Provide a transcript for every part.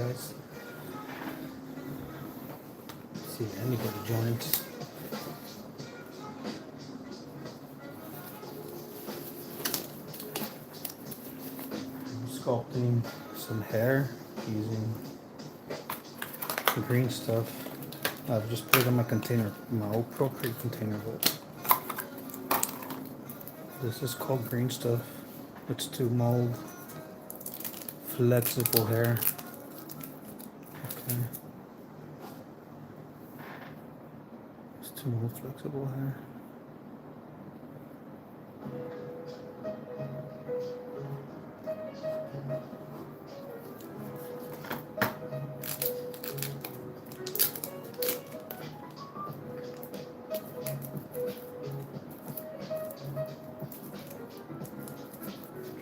guys. See if anybody joins. I'm sculpting some hair using the green stuff. I've just put it in my container, my old Procreate container, but this is called green stuff. It's to mold flexible hair. Okay. It's to mold flexible hair.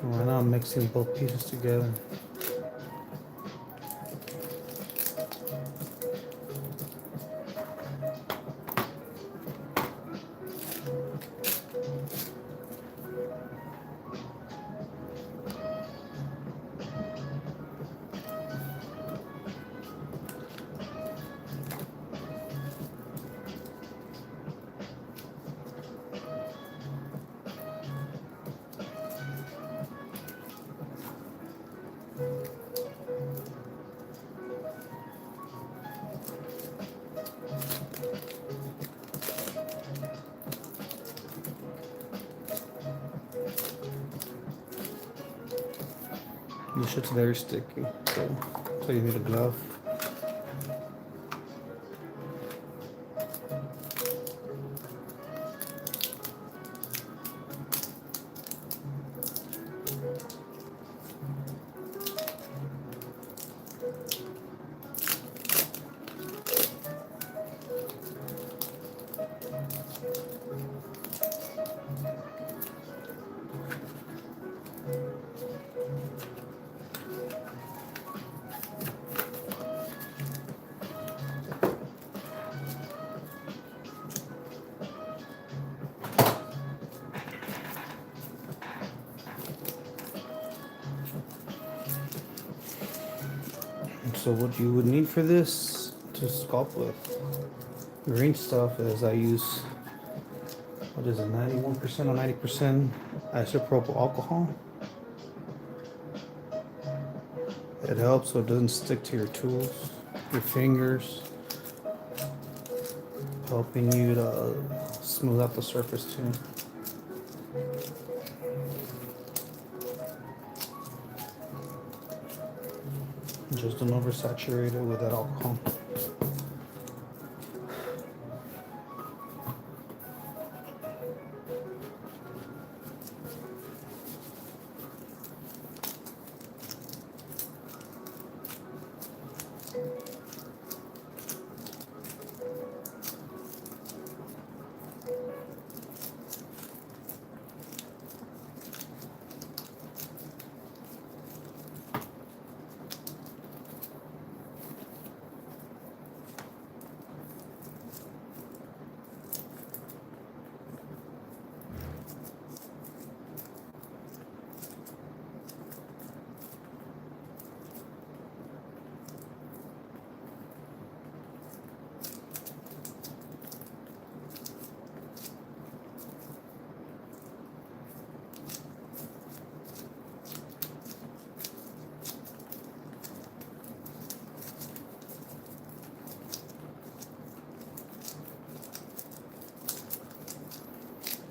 Right now I'm mixing both pieces together. This shit's very sticky, so you need a glove. So what you would need for this to sculpt with green stuff is I use, what is it, 91% or 90% isopropyl alcohol. It helps so it doesn't stick to your tools, your fingers, helping you to smooth out the surface too. Just don't oversaturate it with that alcohol.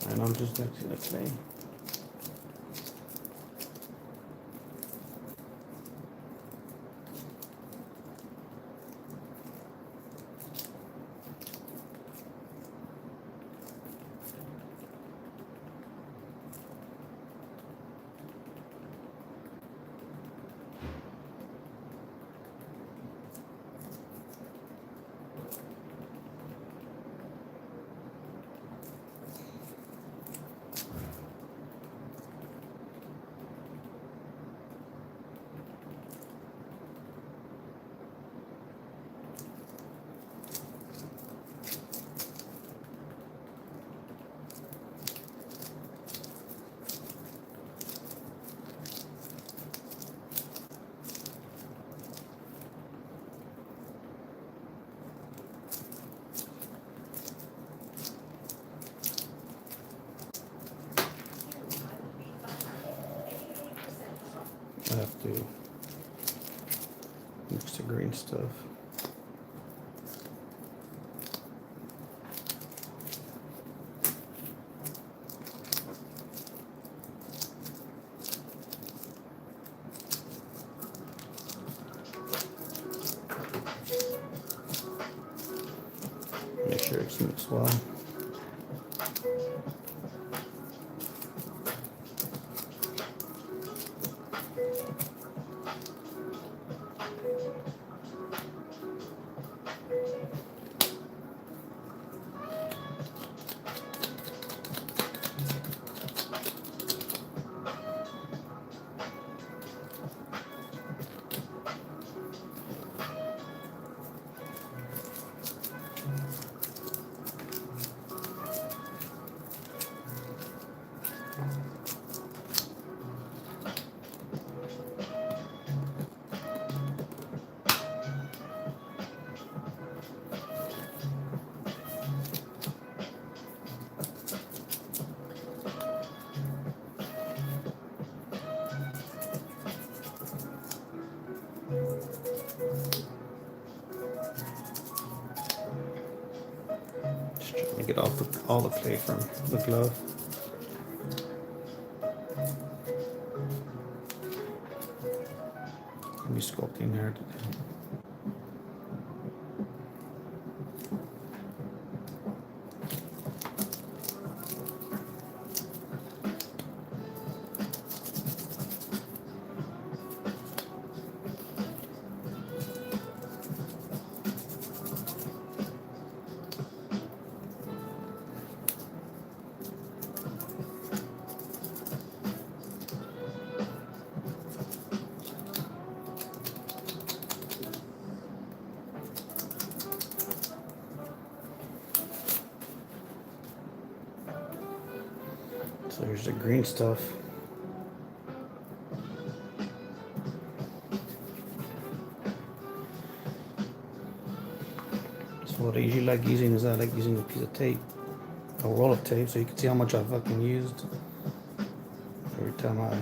And I'm just mixing it today. do mix the green stuff. Make sure it's mixed well. Just trying to get off all the clay from the glove. Let me sculpting there today. So here's the green stuff. So what I usually like using is I like using a piece of tape, a roll of tape, so you can see how much I fucking used every time I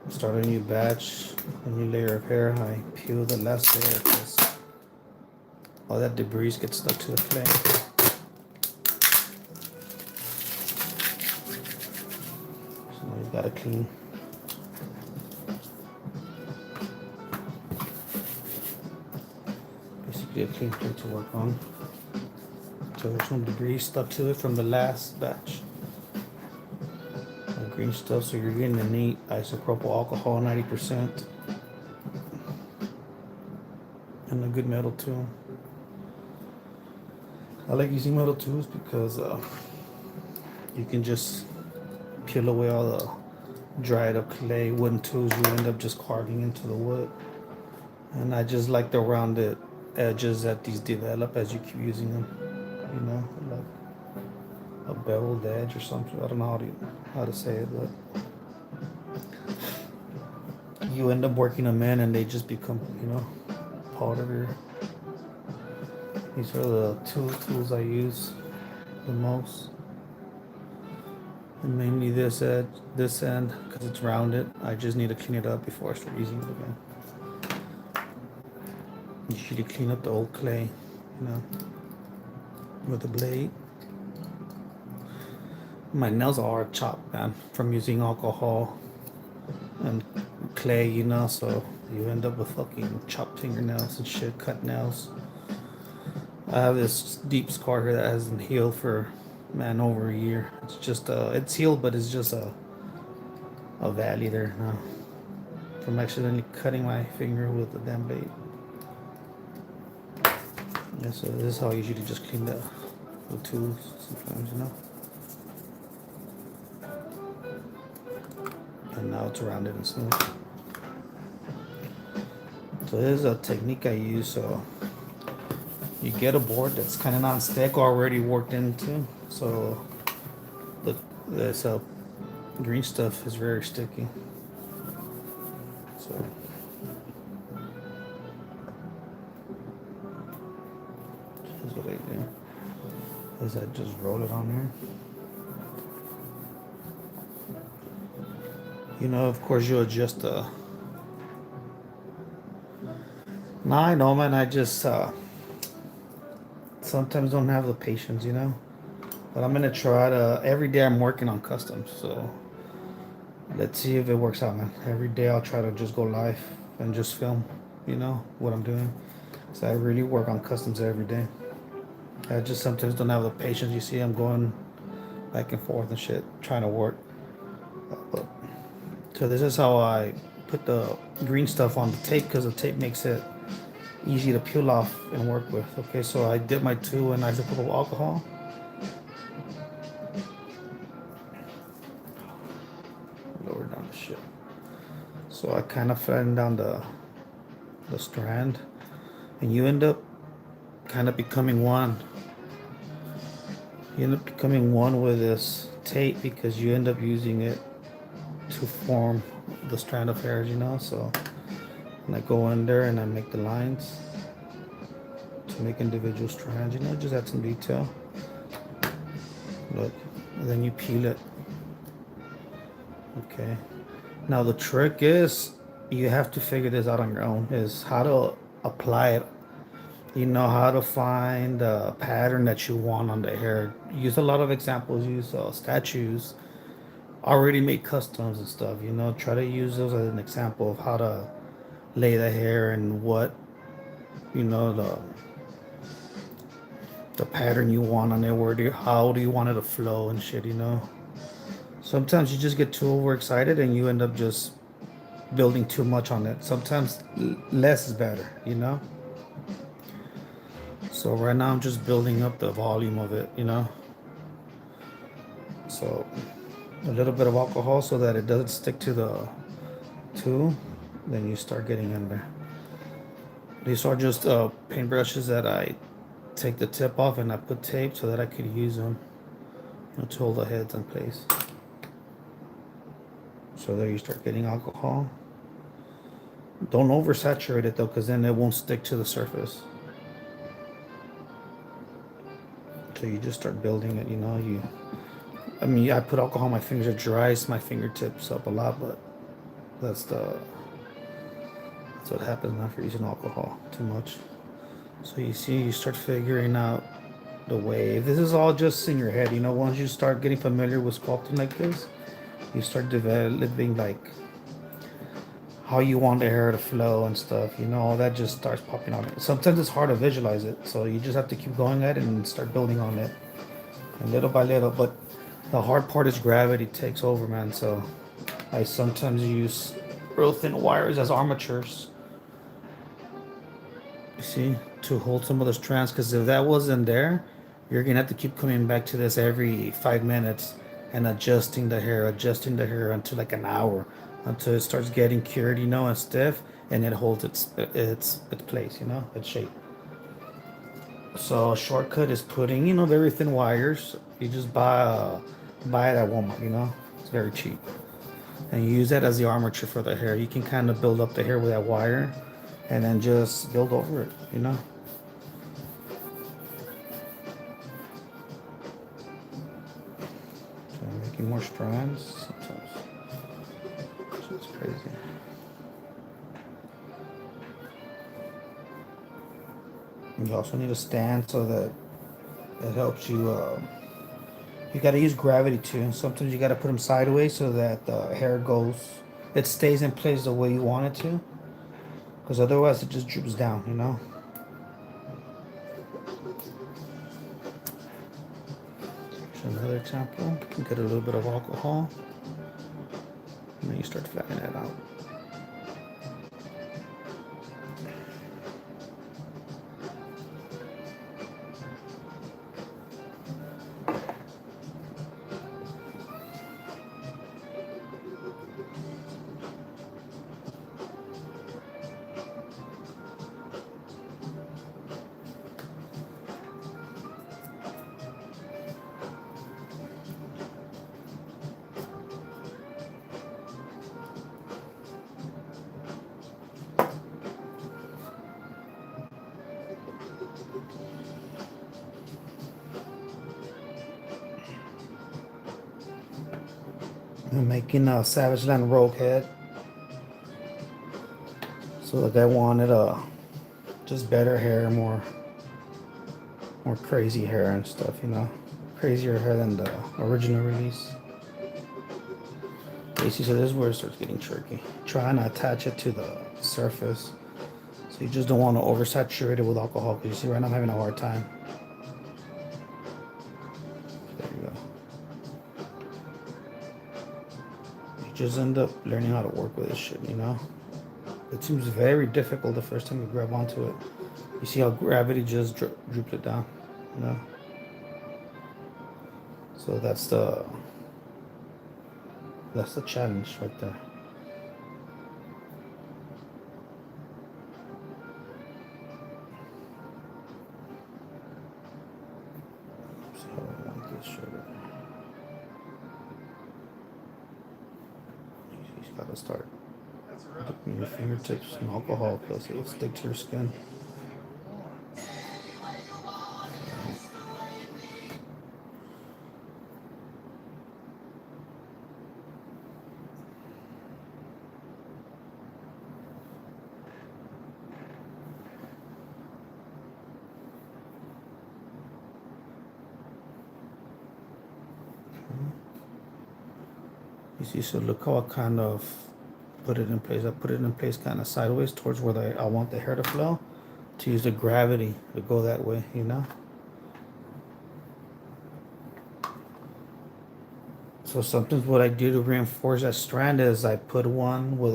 start a new batch, a new layer of hair. I peel the last layer because all that debris gets stuck to the clay. So now you gotta clean. Basically a clean plate to work on. So there's some debris stuck to it from the last batch. The green stuff, so you're getting a neat isopropyl alcohol, 90%. And a good metal tool. I like using metal tools because you can just peel away all the dried up clay. Wooden tools, you end up just carving into the wood. And I just like the rounded edges that these develop as you keep using them. You know, like a beveled edge or something. I don't know how to say it, but you end up working them in and they just become, you know, part of your. These are the tools I use the most. And mainly this end, because it's rounded. I just need to clean it up before I start using it again. Usually clean up the old clay, you know, with a blade. My nails are chopped, man, from using alcohol and clay, you know, so you end up with fucking chopped fingernails and shit, cut nails. I have this deep scar here that hasn't healed for, man, over a year. It's just, it's healed, but it's just a valley there now from accidentally cutting my finger with the damn blade. Yeah, so this is how I usually just clean the tools sometimes, you know. And now it's rounded and smooth. So this is a technique I use. So you get a board that's kind of non-stick already worked into. So this green stuff is very sticky. So here's what I do. Is I just roll it on there. Of course, you adjust the. Nah, I know, man. I just sometimes don't have the patience. But I'm gonna try to. Every day I'm working on customs, so let's see if it works out, man. Every day I'll try to just go live and just film, what I'm doing. So I really work on customs every day. I just sometimes don't have the patience. You see, I'm going back and forth and shit, trying to work. But, so this is how I put the green stuff on the tape because the tape makes it easy to peel off and work with. Okay, so I dip my tool in isopropyl alcohol. Lower down the shit. So I kind of flatten down the strand, and you end up kind of becoming one. You end up becoming one with this tape because you end up using it to form the strand of hairs. So and I go in there and I make the lines to make individual strands, just add some detail. Look, and then you peel it. Okay. Now the trick is you have to figure this out on your own, is how to apply it. How to find the pattern that you want on the hair. Use a lot of examples, use statues, already made customs and stuff. Try to use those as an example of how to lay the hair and what, the pattern you want on it, how do you want it to flow and shit. Sometimes you just get too overexcited and you end up just building too much on it. Sometimes less is better. So right now I'm just building up the volume of it. So a little bit of alcohol so that it doesn't stick to the tool. Then you start getting in there. These are just paintbrushes that I take the tip off and I put tape so that I could use them to hold the heads in place. So there you start getting alcohol. Don't oversaturate it though, because then it won't stick to the surface. So you just start building it. I put alcohol on my fingers. It dries my fingertips up a lot, but that's what happens now if you're using alcohol too much. So you see, you start figuring out the wave. This is all just in your head. Once you start getting familiar with sculpting like this, you start developing like how you want the hair to flow and stuff. All that just starts popping out. Sometimes it's hard to visualize it, so you just have to keep going at it and start building on it, and little by little. But the hard part is gravity takes over, man. So I sometimes use real thin wires as armatures. You see, to hold some of the strands, because if that wasn't there, you're gonna have to keep coming back to this every 5 minutes and adjusting the hair until like an hour, until it starts getting cured, and stiff, and it holds its place, its shape. So a shortcut is putting, very thin wires. You just buy it at Walmart. It's very cheap, and you use that as the armature for the hair. You can kind of build up the hair with that wire, and then just build over it. So making more strands sometimes. It's crazy. You also need a stand so that it helps you. You got to use gravity too. Sometimes you got to put them sideways so that the hair it stays in place the way you want it to. Because otherwise it just droops down. Here's another example. You get a little bit of alcohol, and then you start flattening it out. I'm making a Savage Land Rogue head. So the guy wanted just better hair, more crazy hair and stuff, you know, crazier hair than the original release. Basically, so this is where it starts getting tricky. Trying to attach it to the surface, so you just don't want to oversaturate it with alcohol. Because you see, right now I'm having a hard time. There you go. You just end up learning how to work with this shit, you know. It seems very difficult the first time you grab onto it. You see how gravity just drooped it down, you know. So that's the challenge right there. See how I want this shit. You just gotta start dipping your fingertips in alcohol because it'll stick to your skin. You see, so look how I kind of put it in place. I put it in place kind of sideways towards where I want the hair to flow, to use the gravity to go that way, you know? So sometimes what I do to reinforce that strand is I put one with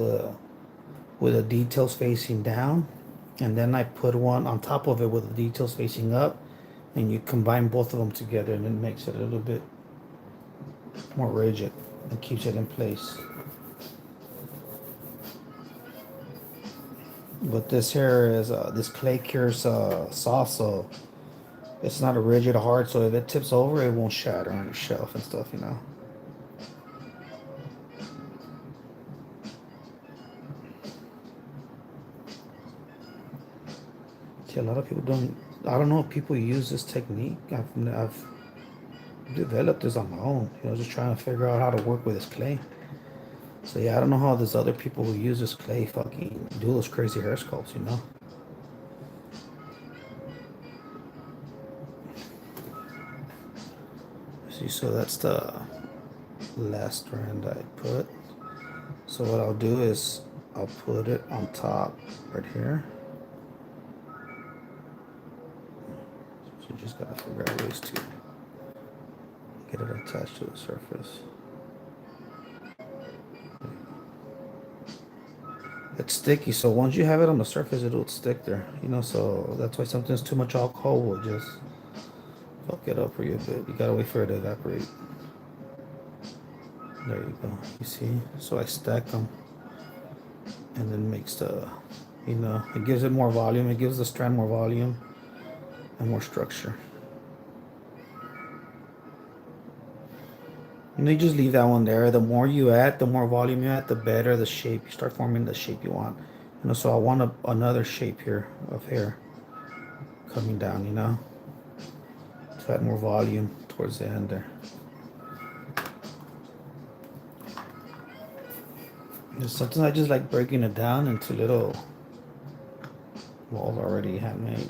the details facing down, and then I put one on top of it with the details facing up, and you combine both of them together, and it makes it a little bit more rigid and keeps it in place. But this here is this clay cure's soft, so it's not a rigid or hard. So if it tips over, it won't shatter on your shelf and stuff, you know. See, a lot of people don't. I don't know if people use this technique. I've developed this on my own. You know, just trying to figure out how to work with this clay. So yeah, I don't know how there's other people who use this clay fucking do those crazy hair sculpts, you know. See, so that's the last strand I put. So what I'll do is I'll put it on top right here. So you just gotta figure out ways to get it attached to the surface. It's sticky, so once you have it on the surface, it'll stick there, you know. So that's why sometimes too much alcohol will just fuck it up for you a bit. You gotta wait for it to evaporate. There you go. You see? So I stack them, and then makes the, you know, it gives it more volume. It gives the strand more volume and more structure. And you just leave that one there. The more you add, the more volume you add, the better the shape. You start forming the shape you want. You know, so I want another shape here of hair coming down, you know, to add more volume towards the end there. And sometimes I just like breaking it down into little balls already handmade.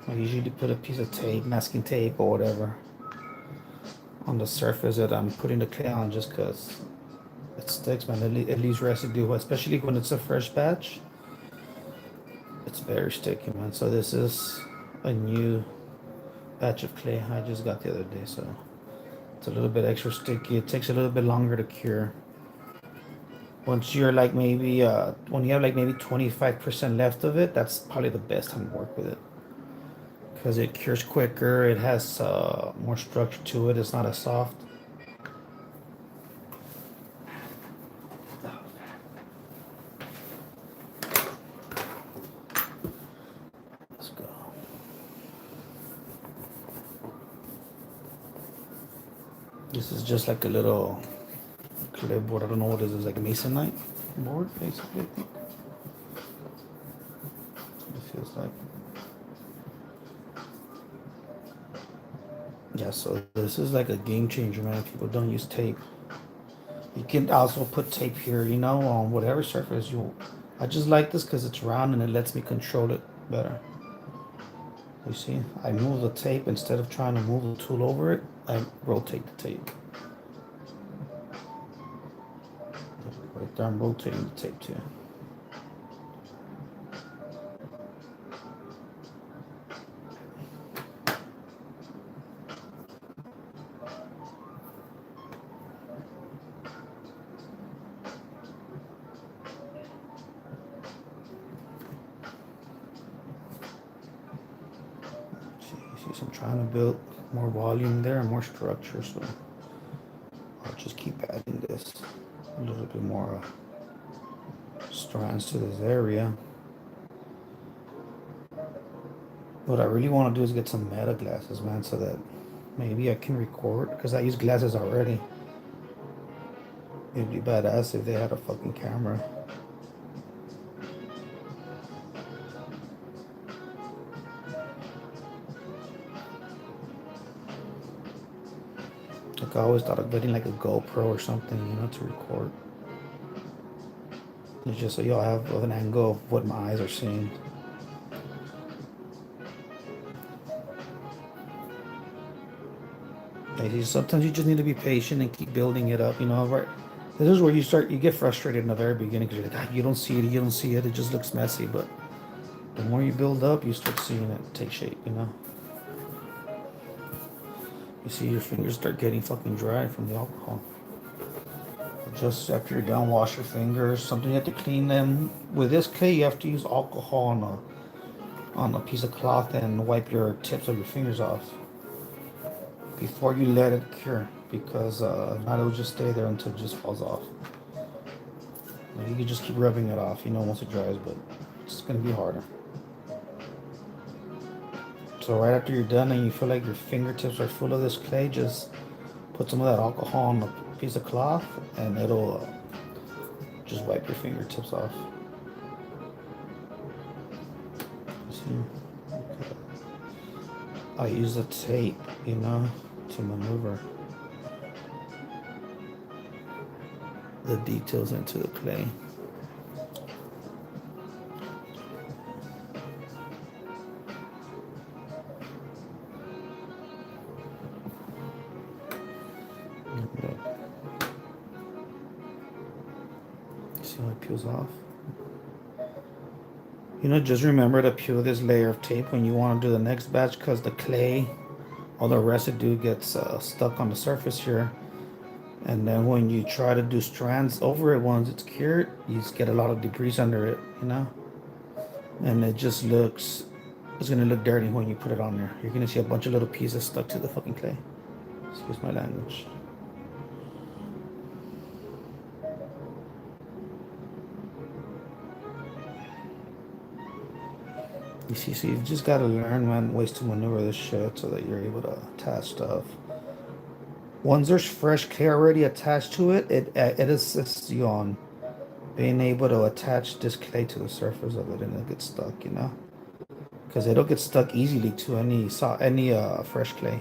I usually put a piece of tape, masking tape or whatever, on the surface that I'm putting the clay on, just because it sticks, man. It leaves residue, especially when it's a fresh batch. It's very sticky, man. So this is a new batch of clay I just got the other day, so it's a little bit extra sticky. It takes a little bit longer to cure. Once you're like maybe when you have like maybe 25% left of it, that's probably the best time to work with it, because it cures quicker. It has more structure to it. It's not as soft. Let's go. This is just like a little clipboard. I don't know what this is, like a masonite board, basically. I think it feels like. Yeah, so this is like a game changer, man. If people don't use tape, you can also put tape here, you know, on whatever surface you. I just like this because it's round and it lets me control it better. You see, I move the tape instead of trying to move the tool over it. I rotate the tape. Right there, I'm rotating the tape too. See, so I'm trying to build more volume there and more structure, so I'll just keep adding this a little bit more strands to this area. What I really want to do is get some meta glasses, man, so that maybe I can record, because I use glasses already. It'd be badass if they had a fucking camera. Like I always thought of getting like a GoPro or something, you know, to record. It's just so you'll have an angle of what my eyes are seeing. Like, sometimes you just need to be patient and keep building it up, you know. Right, this is where you get frustrated in the very beginning because you're like, ah, you don't see it, you don't see it, it just looks messy. But the more you build up, you start seeing it take shape, you know. You see your fingers start getting fucking dry from the alcohol. Just after you're done, wash your fingers. Something you have to clean them. With this clay, you have to use alcohol on a piece of cloth and wipe your tips of your fingers off before you let it cure, because if not, it'll just stay there until it just falls off. Like, you can just keep rubbing it off, you know, once it dries, but it's gonna be harder. So right after you're done and you feel like your fingertips are full of this clay, just put some of that alcohol on a piece of cloth and it'll just wipe your fingertips off. See? Okay. I use the tape, you know, to maneuver the details into the clay. Okay. See how it peels off? You know, just remember to peel this layer of tape when you want to do the next batch, because the clay, all the residue gets stuck on the surface here. And then when you try to do strands over it once it's cured, you just get a lot of debris under it, you know? And it just looks, it's gonna look dirty when you put it on there. You're gonna see a bunch of little pieces stuck to the fucking clay. Excuse my language. You see, so you've just gotta learn, man, ways to maneuver this shit so that you're able to attach stuff. Once there's fresh clay already attached to it, it assists you on being able to attach this clay to the surface of it and it gets stuck, you know? Because it'll get stuck easily to any fresh clay.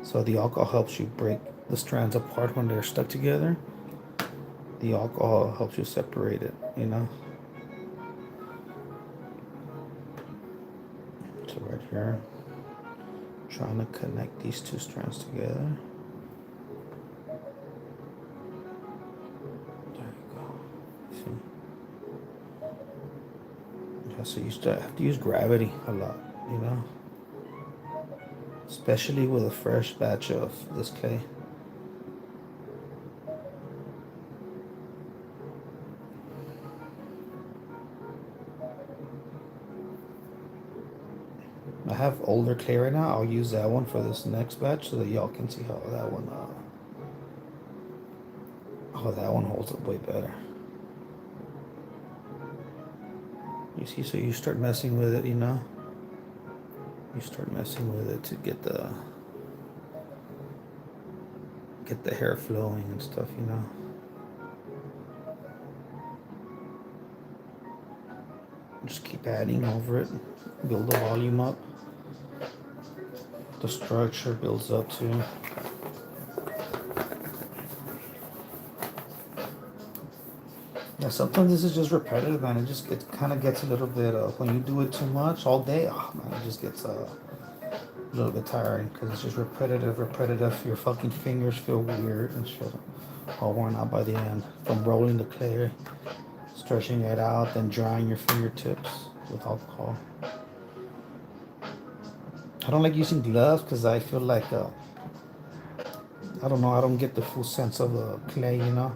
So the alcohol helps you break the strands apart when they're stuck together. The alcohol helps you separate it, you know? So right here, trying to connect these two strands together. There you go. See? Yeah, so you still have to use gravity a lot, you know? Especially with a fresh batch of this clay. I have older clay right now. I'll use that one for this next batch so that y'all can see how that one holds up way better. You see, so you start messing with it, you know? You start messing with it to get the hair flowing and stuff, you know? Just keep adding over it, build the volume up. the structure builds up too. Yeah, sometimes this is just repetitive, man. It just kind of gets a little bit, when you do it too much all day, oh man, it just gets a little bit tiring because it's just repetitive, repetitive. Your fucking fingers feel weird and shit, all worn out by the end from rolling the clay, stretching it out, then drying your fingertips with alcohol. I don't like using gloves because I feel like, I don't know, I don't get the full sense of the clay, you know?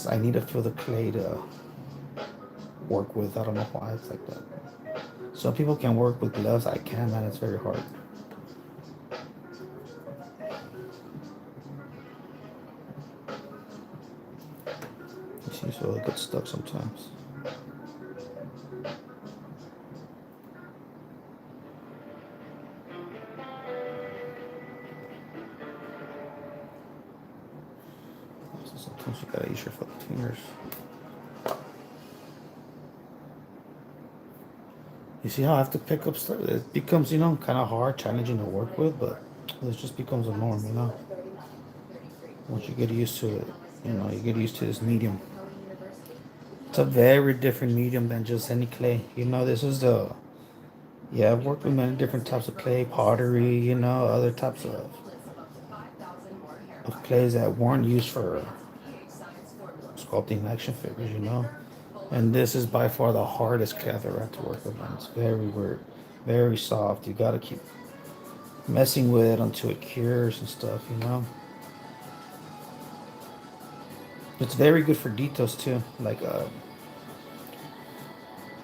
I need to feel the clay to work with. I don't know why it's like that. Some people can work with gloves. I can, man. It's very hard. You see, so it gets stuck sometimes. So sometimes you gotta use your fucking fingers. You see how I have to pick up stuff? It becomes, kind of hard, challenging to work with, but it just becomes a norm, Once you get used to it, you get used to this medium. It's a very different medium than just any clay. This is yeah, I've worked with many different types of clay, pottery, other types of clays that weren't used for sculpting action figures. And this is by far the hardest clay I've ever had to work with, man. It's very weird, very soft. You gotta keep messing with it until it cures and stuff. It's very good for details too. Like,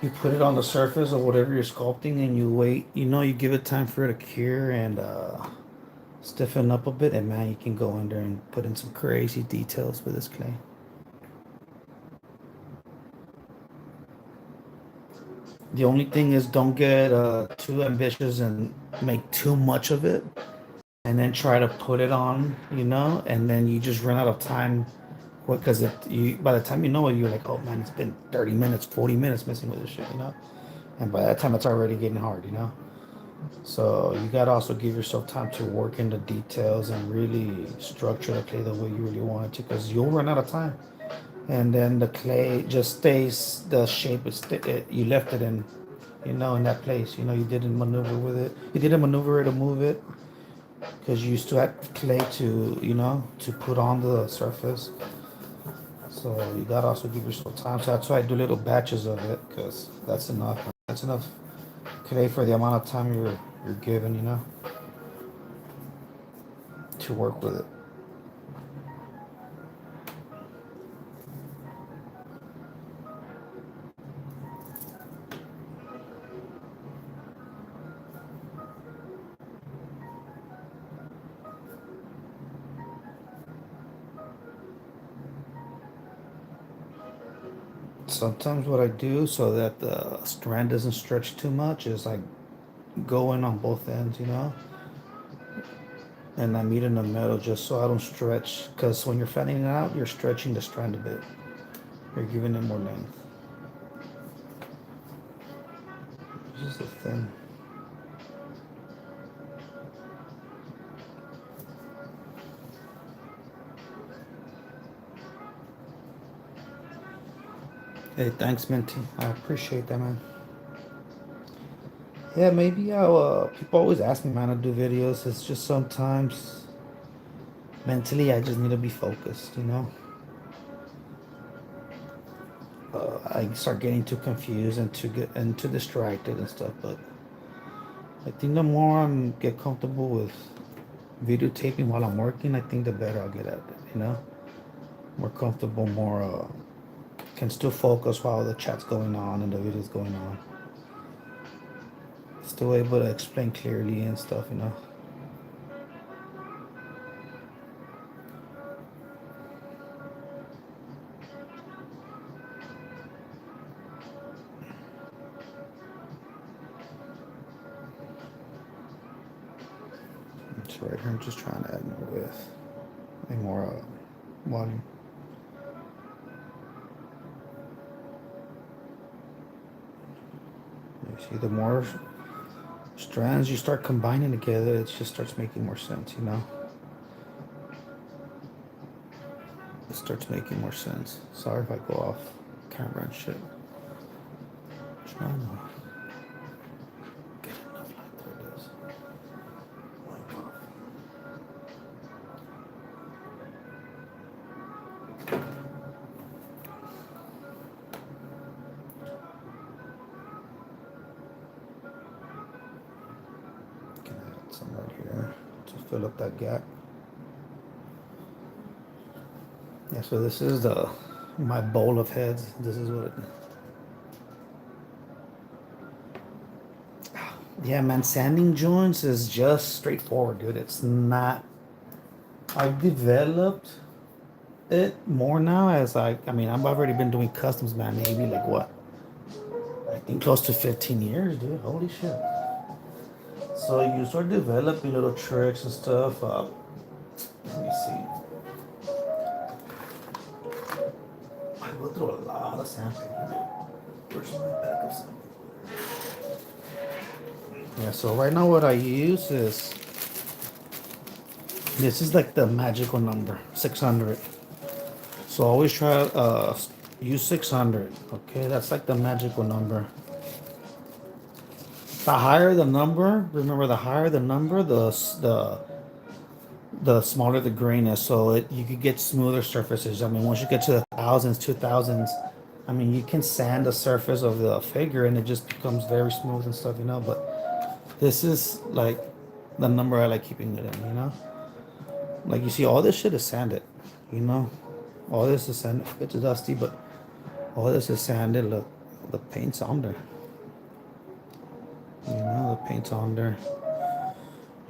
you put it on the surface of whatever you're sculpting and you wait. You give it time for it to cure and stiffen up a bit, and man, you can go in there and put in some crazy details with this clay. The only thing is, don't get too ambitious and make too much of it, and then try to put it on, and then you just run out of time. Because by the time you know it, you're like, oh man, it's been 30 minutes, 40 minutes messing with this shit. And by that time, it's already getting hard. So you gotta also give yourself time to work in the details and really structure the clay the way you really want it to, because you'll run out of time. And then the clay just stays the shape you left it in that place. You didn't maneuver with it. You didn't maneuver it to move it because you still had clay to put on the surface. So you gotta also give yourself time. So that's why I do little batches of it, because that's enough. That's enough clay for the amount of time you're given, to work with it. Sometimes what I do so that the strand doesn't stretch too much is I go in on both ends, and I meet in the middle just so I don't stretch. Because when you're fanning it out, you're stretching the strand a bit. You're giving it more length. Just a thin. Hey, thanks, Minty. I appreciate that, man. Yeah, maybe people always ask me, man, to do videos. It's just sometimes mentally I just need to be focused. I start getting too confused and too distracted and stuff. But I think the more I get comfortable with videotaping while I'm working, I think the better I'll get at it. More comfortable, more can still focus while the chat's going on and the video's going on. Still able to explain clearly and stuff. So right here, I'm just trying to add more width and more volume. You see, the more strands you start combining together, it just starts making more sense, you know? It starts making more sense. Sorry if I go off camera and shit. Trying to get enough light. There it is. Can add some right here to fill up that gap. Yeah, so this is my bowl of heads. This is what it. Yeah, man, sanding joints is just straightforward, dude. It's not. I've developed it more now as I mean, I've already been doing customs, man. Maybe like what? I think close to 15 years, dude. Holy shit. So you start developing little tricks and stuff. Let me see. I go through a lot of sandpaper. Where's my backup sandpaper? Yeah, so right now what I use is, this is like the magical number, 600. So always try use 600. Okay, that's like the magical number. The higher the number, remember the higher the number, the smaller the grain is. So you could get smoother surfaces. I mean, once you get to the thousands, 2000s, I mean, you can sand the surface of the figure and it just becomes very smooth and stuff, you know. But this is like the number I like keeping it in, you know. Like you see, all this shit is sanded, you know. All this is sanded. It's dusty, but all this is sanded. Look, the paint's on there. You know, the paint's on there.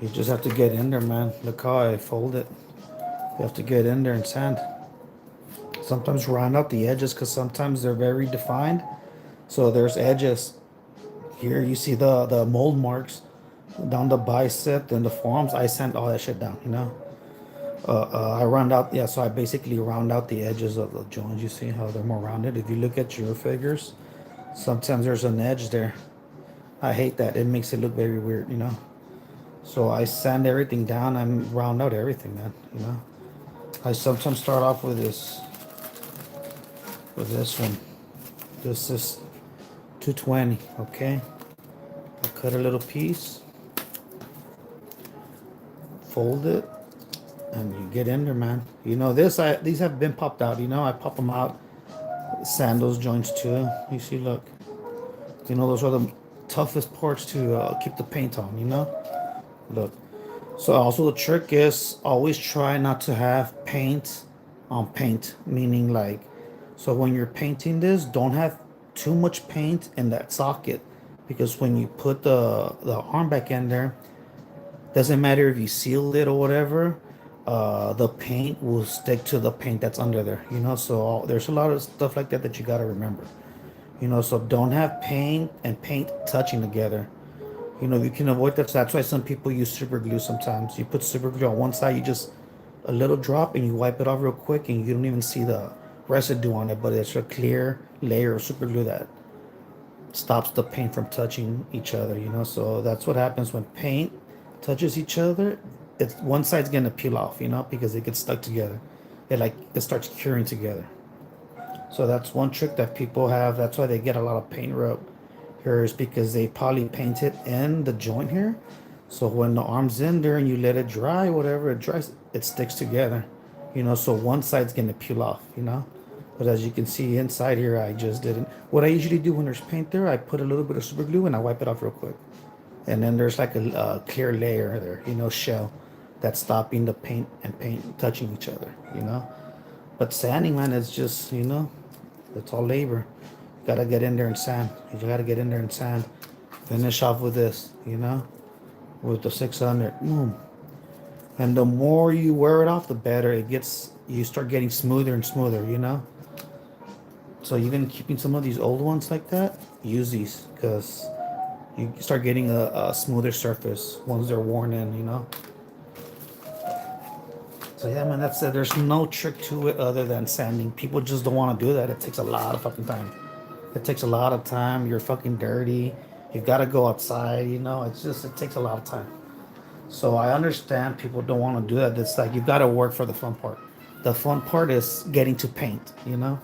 You just have to get in there, man. Look how I fold it. You have to get in there and sand. Sometimes round out the edges because sometimes they're very defined. So there's edges. Here you see the mold marks down the bicep and the forearms. I sand all that shit down, you know. I round out, yeah, so I basically round out the edges of the joints. You see how they're more rounded. If you look at your figures, sometimes there's an edge there. I hate that. It makes it look very weird, you know. So I sand everything down and round out everything, man, you know. I sometimes start off with this one. This is 220, okay. I cut a little piece, fold it, and you get in there, man. You know, these have been popped out, you know. I pop them out, sand those joints too. You see, look, you know, those are the toughest parts to keep the paint on, you know. Look, so also the trick is always try not to have paint on paint, meaning like, so when you're painting this, don't have too much paint in that socket, because when you put the arm back in there, doesn't matter if you sealed it or whatever, the paint will stick to the paint that's under there, you know. So there's a lot of stuff like that that you got to remember, you know. So don't have paint and paint touching together. You know, you can avoid that. So that's why some people use super glue sometimes. You put super glue on one side, you just a little drop and you wipe it off real quick and you don't even see the residue on it, but it's a clear layer of super glue that stops the paint from touching each other, you know. So that's what happens when paint touches each other. It's one side's gonna peel off, you know, because it gets stuck together. It starts curing together. So that's one trick that people have. That's why they get a lot of paint rub here, is because they probably paint it in the joint here. So when the arm's in there and you let it dry, whatever it dries, it sticks together, you know. So one side's gonna peel off, you know. But as you can see inside here, I just didn't. What I usually do when there's paint there, I put a little bit of super glue and I wipe it off real quick. And then there's like a clear layer there, you know, shell that's stopping the paint and paint touching each other, you know. But sanding, man, is just, you know, it's all labor. You gotta get in there and sand. You gotta get in there and sand. Finish off with this, you know, with the 600. Boom. And the more you wear it off, the better it gets. You start getting smoother and smoother, you know. So even keeping some of these old ones like that, use these, because you start getting a smoother surface once they're worn in, you know. So yeah, man, that's it. There's no trick to it other than sanding. People just don't want to do that. It takes a lot of fucking time. It takes a lot of time. You're fucking dirty. You got to go outside, you know. It's just, it takes a lot of time. So I understand people don't want to do that. It's like you got to work for the fun part. The fun part is getting to paint, you know.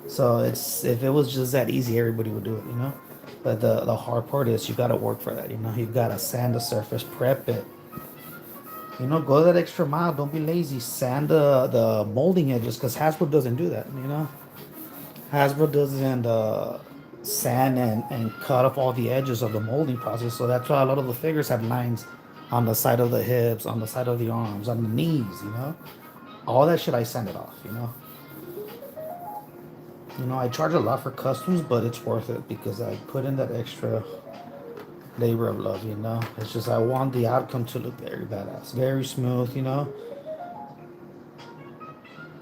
So it's, if it was just that easy, everybody would do it, you know. But the hard part is you got to work for that, you know. You got to sand the surface, prep it, you know. Go that extra mile. Don't be lazy. Sand the molding edges, because Hasbro doesn't do that, you know. Hasbro doesn't sand and cut off all the edges of the molding process. So that's why a lot of the figures have lines on the side of the hips, on the side of the arms, on the knees, you know. All that shit I sand it off, you know. You know, I charge a lot for customs, but it's worth it because I put in that extra labor of love, you know. It's just I want the outcome to look very badass, very smooth, you know.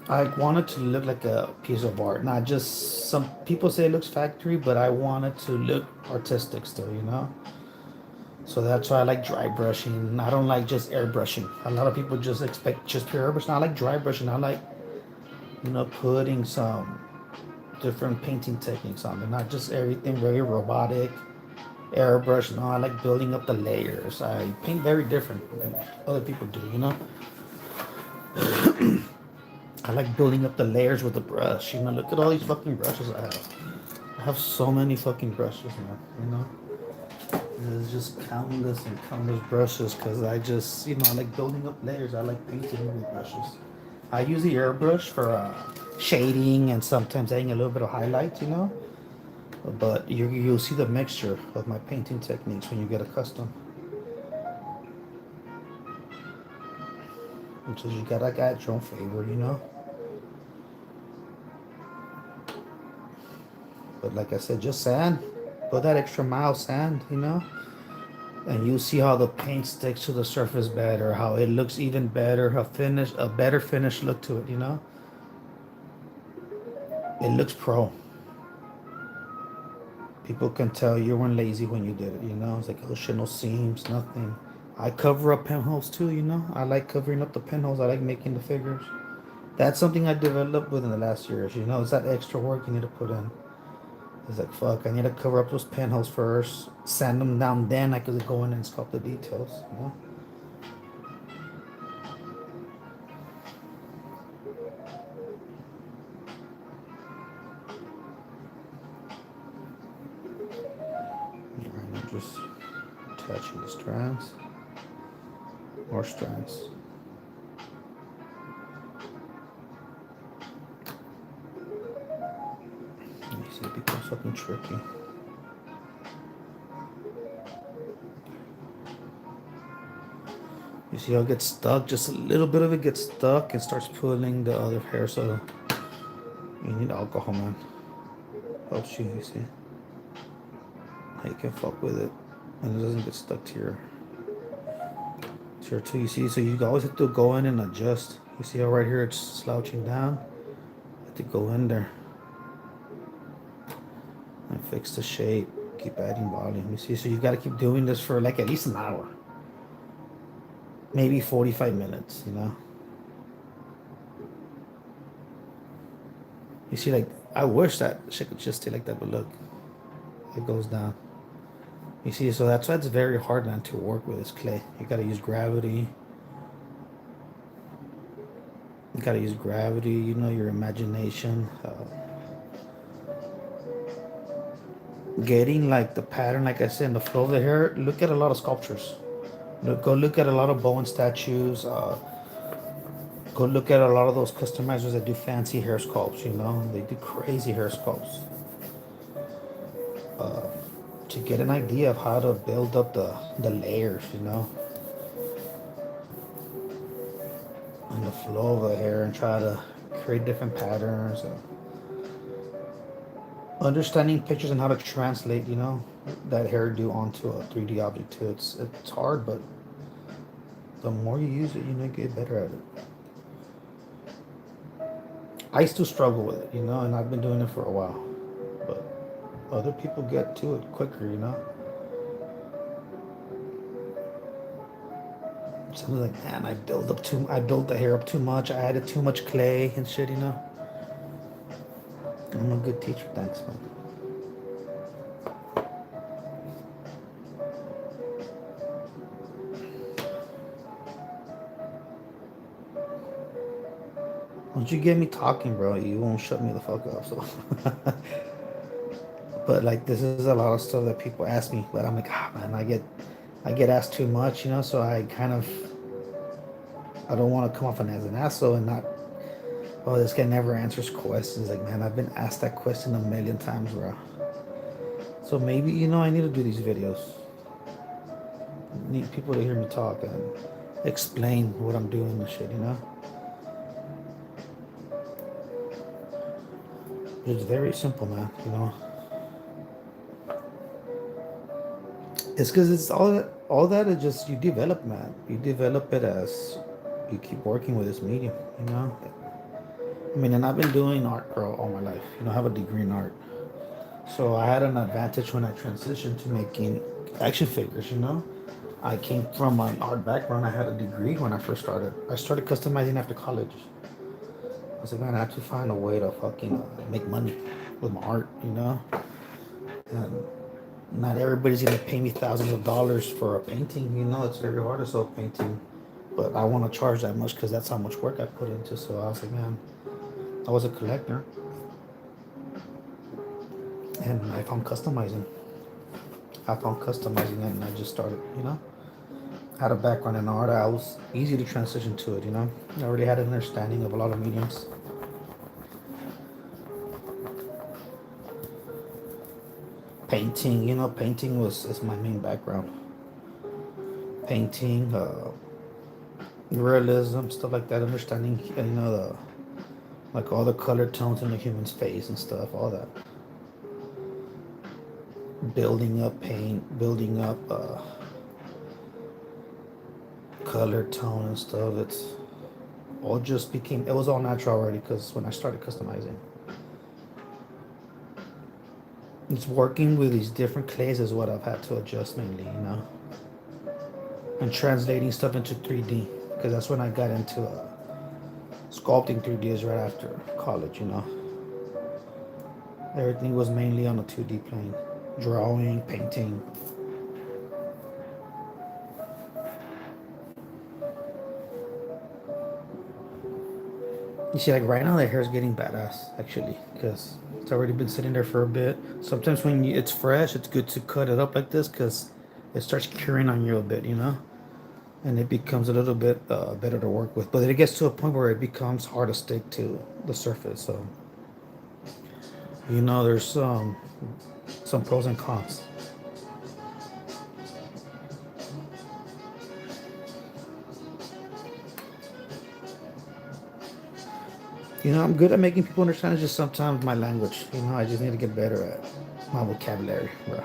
I want it to look like a piece of art, not just, some people say it looks factory, but I want it to look artistic still, you know. So that's why I like dry brushing. I don't like just airbrushing. A lot of people just expect just pure airbrushing. I like dry brushing. I like, you know, putting some different painting techniques on it, not just everything very robotic airbrush. No, I like building up the layers. I paint very different than other people do, you know. I like building up the layers with the brush. You know, look at all these fucking brushes I have. I have so many fucking brushes, man. You know, there's just countless and countless brushes because I just, you know, I like building up layers. I like painting with brushes. I use the airbrush for shading and sometimes adding a little bit of highlights, you know. But you'll see the mixture of my painting techniques when you get accustomed. Until you gotta get your own flavor, you know. But like I said, just sand. Put that extra mile sand, you know. And you see how the paint sticks to the surface better, how it looks even better, a better finish look to it, you know. It looks pro. People can tell you weren't lazy when you did it, you know. It's like, oh shit, no seams, nothing. I cover up pinholes too, you know. I like covering up the pinholes. I like making the figures. That's something I developed within the last years, you know. It's that extra work you need to put in. It's like, fuck, I need to cover up those pinholes first, sand them down, then I could go in and sculpt the details, you know. Right, I'm just attaching the strands, more strands. You see, it becomes fucking tricky. You see how it gets stuck? Just a little bit of it gets stuck and starts pulling the other hair. So you need alcohol, man. Helps you see. How you can fuck with it and it doesn't get stuck to your too. You see, so you always have to go in and adjust. You see how right here it's slouching down? You have to go in there and fix the shape. Keep adding volume. You see, so you got to keep doing this for like at least an hour, maybe 45 minutes, you know. You see, like, I wish that shit could just stay like that, but look, it goes down. You see, so that's why it's very hard not to work with this clay. You gotta use gravity. You gotta use gravity, you know, your imagination. Getting like the pattern, like I said, in the flow of the hair. Look at a lot of sculptures. Go look at a lot of Bowen statues. Go look at a lot of those customizers that do fancy hair sculpts, you know. They do crazy hair sculpts. To get an idea of how to build up the layers, you know. And the flow of the hair and try to create different patterns. Understanding pictures and how to translate, you know, that hairdo onto a 3D object too. It's hard, but the more you use it, you know, get better at it. I still struggle with it, you know, and I've been doing it for a while. But other people get to it quicker, you know. Something like, man, I built the hair up too much. I added too much clay and shit, you know. I'm a good teacher, thanks, man. Once you get me talking, bro, you won't shut me the fuck up. So, but like this is a lot of stuff that people ask me, but I'm like, man, I get asked too much, you know. So I kind of, I don't want to come off as an asshole and not. Oh, this guy never answers questions. Like, man, I've been asked that question a million times, bro. So maybe I need to do these videos. Need people to hear me talk and explain what I'm doing and shit. It's very simple, man. It's because it's all that is just you develop, man. You develop it as you keep working with this medium. I mean, and I've been doing art, bro, all my life. I have a degree in art. So I had an advantage when I transitioned to making action figures. I came from an art background. I had a degree when I first started. I started customizing after college. I was like, man, I have to find a way to fucking make money with my art. And not everybody's gonna pay me thousands of dollars for a painting. It's very hard to sell a painting, but I want to charge that much because that's how much work I put into. So I was like, man, I was a collector, and I found customizing. And I just started. Had a background in art. I was easy to transition to it. I already had an understanding of a lot of mediums. Painting is my main background. Painting, realism, stuff like that. Understanding, the like all the color tones in the human's face and stuff, all that. Building up paint, building up color tone and stuff. It was all natural already because when I started customizing. It's working with these different clays is what I've had to adjust mainly. And translating stuff into 3D because that's when I got into sculpting 3D is right after college. Everything was mainly on a 2D plane. Drawing, painting. You see, like right now, the hair is getting badass, actually, because it's already been sitting there for a bit. Sometimes when it's fresh, it's good to cut it up like this because it starts curing on you a bit. And it becomes a little bit better to work with. But it gets to a point where it becomes hard to stick to the surface. So, there's some pros and cons. I'm good at making people understand. It's just sometimes my language. I just need to get better at my vocabulary, bro.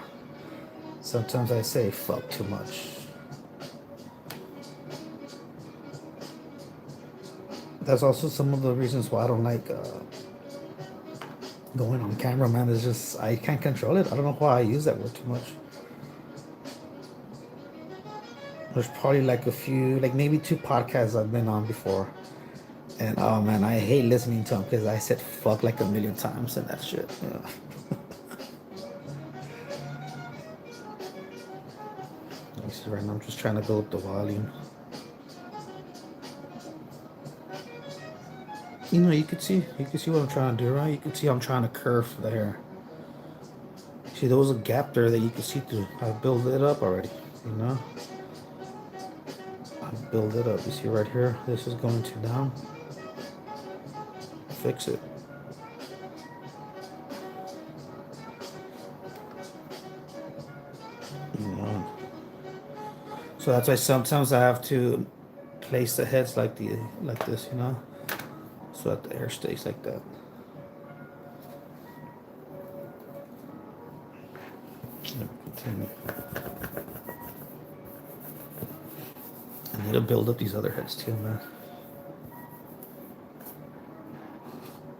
Sometimes I say fuck too much. That's also some of the reasons why I don't like going on camera, man. It's just I can't control it. I don't know why I use that word too much. There's probably like a few, like maybe 2 podcasts I've been on before. And oh man, I hate listening to them because I said fuck like a million times and that shit. Let me see right now. I'm just trying to go up the volume. You can see what I'm trying to do, right? You can see I'm trying to curve the hair. See, there was a gap there that you can see through. I built it up already. I build it up. You see right here? This is going too down. Fix it. So that's why sometimes I have to place the heads like this, so that the hair stays like that. Continue. I need to build up these other heads too, man.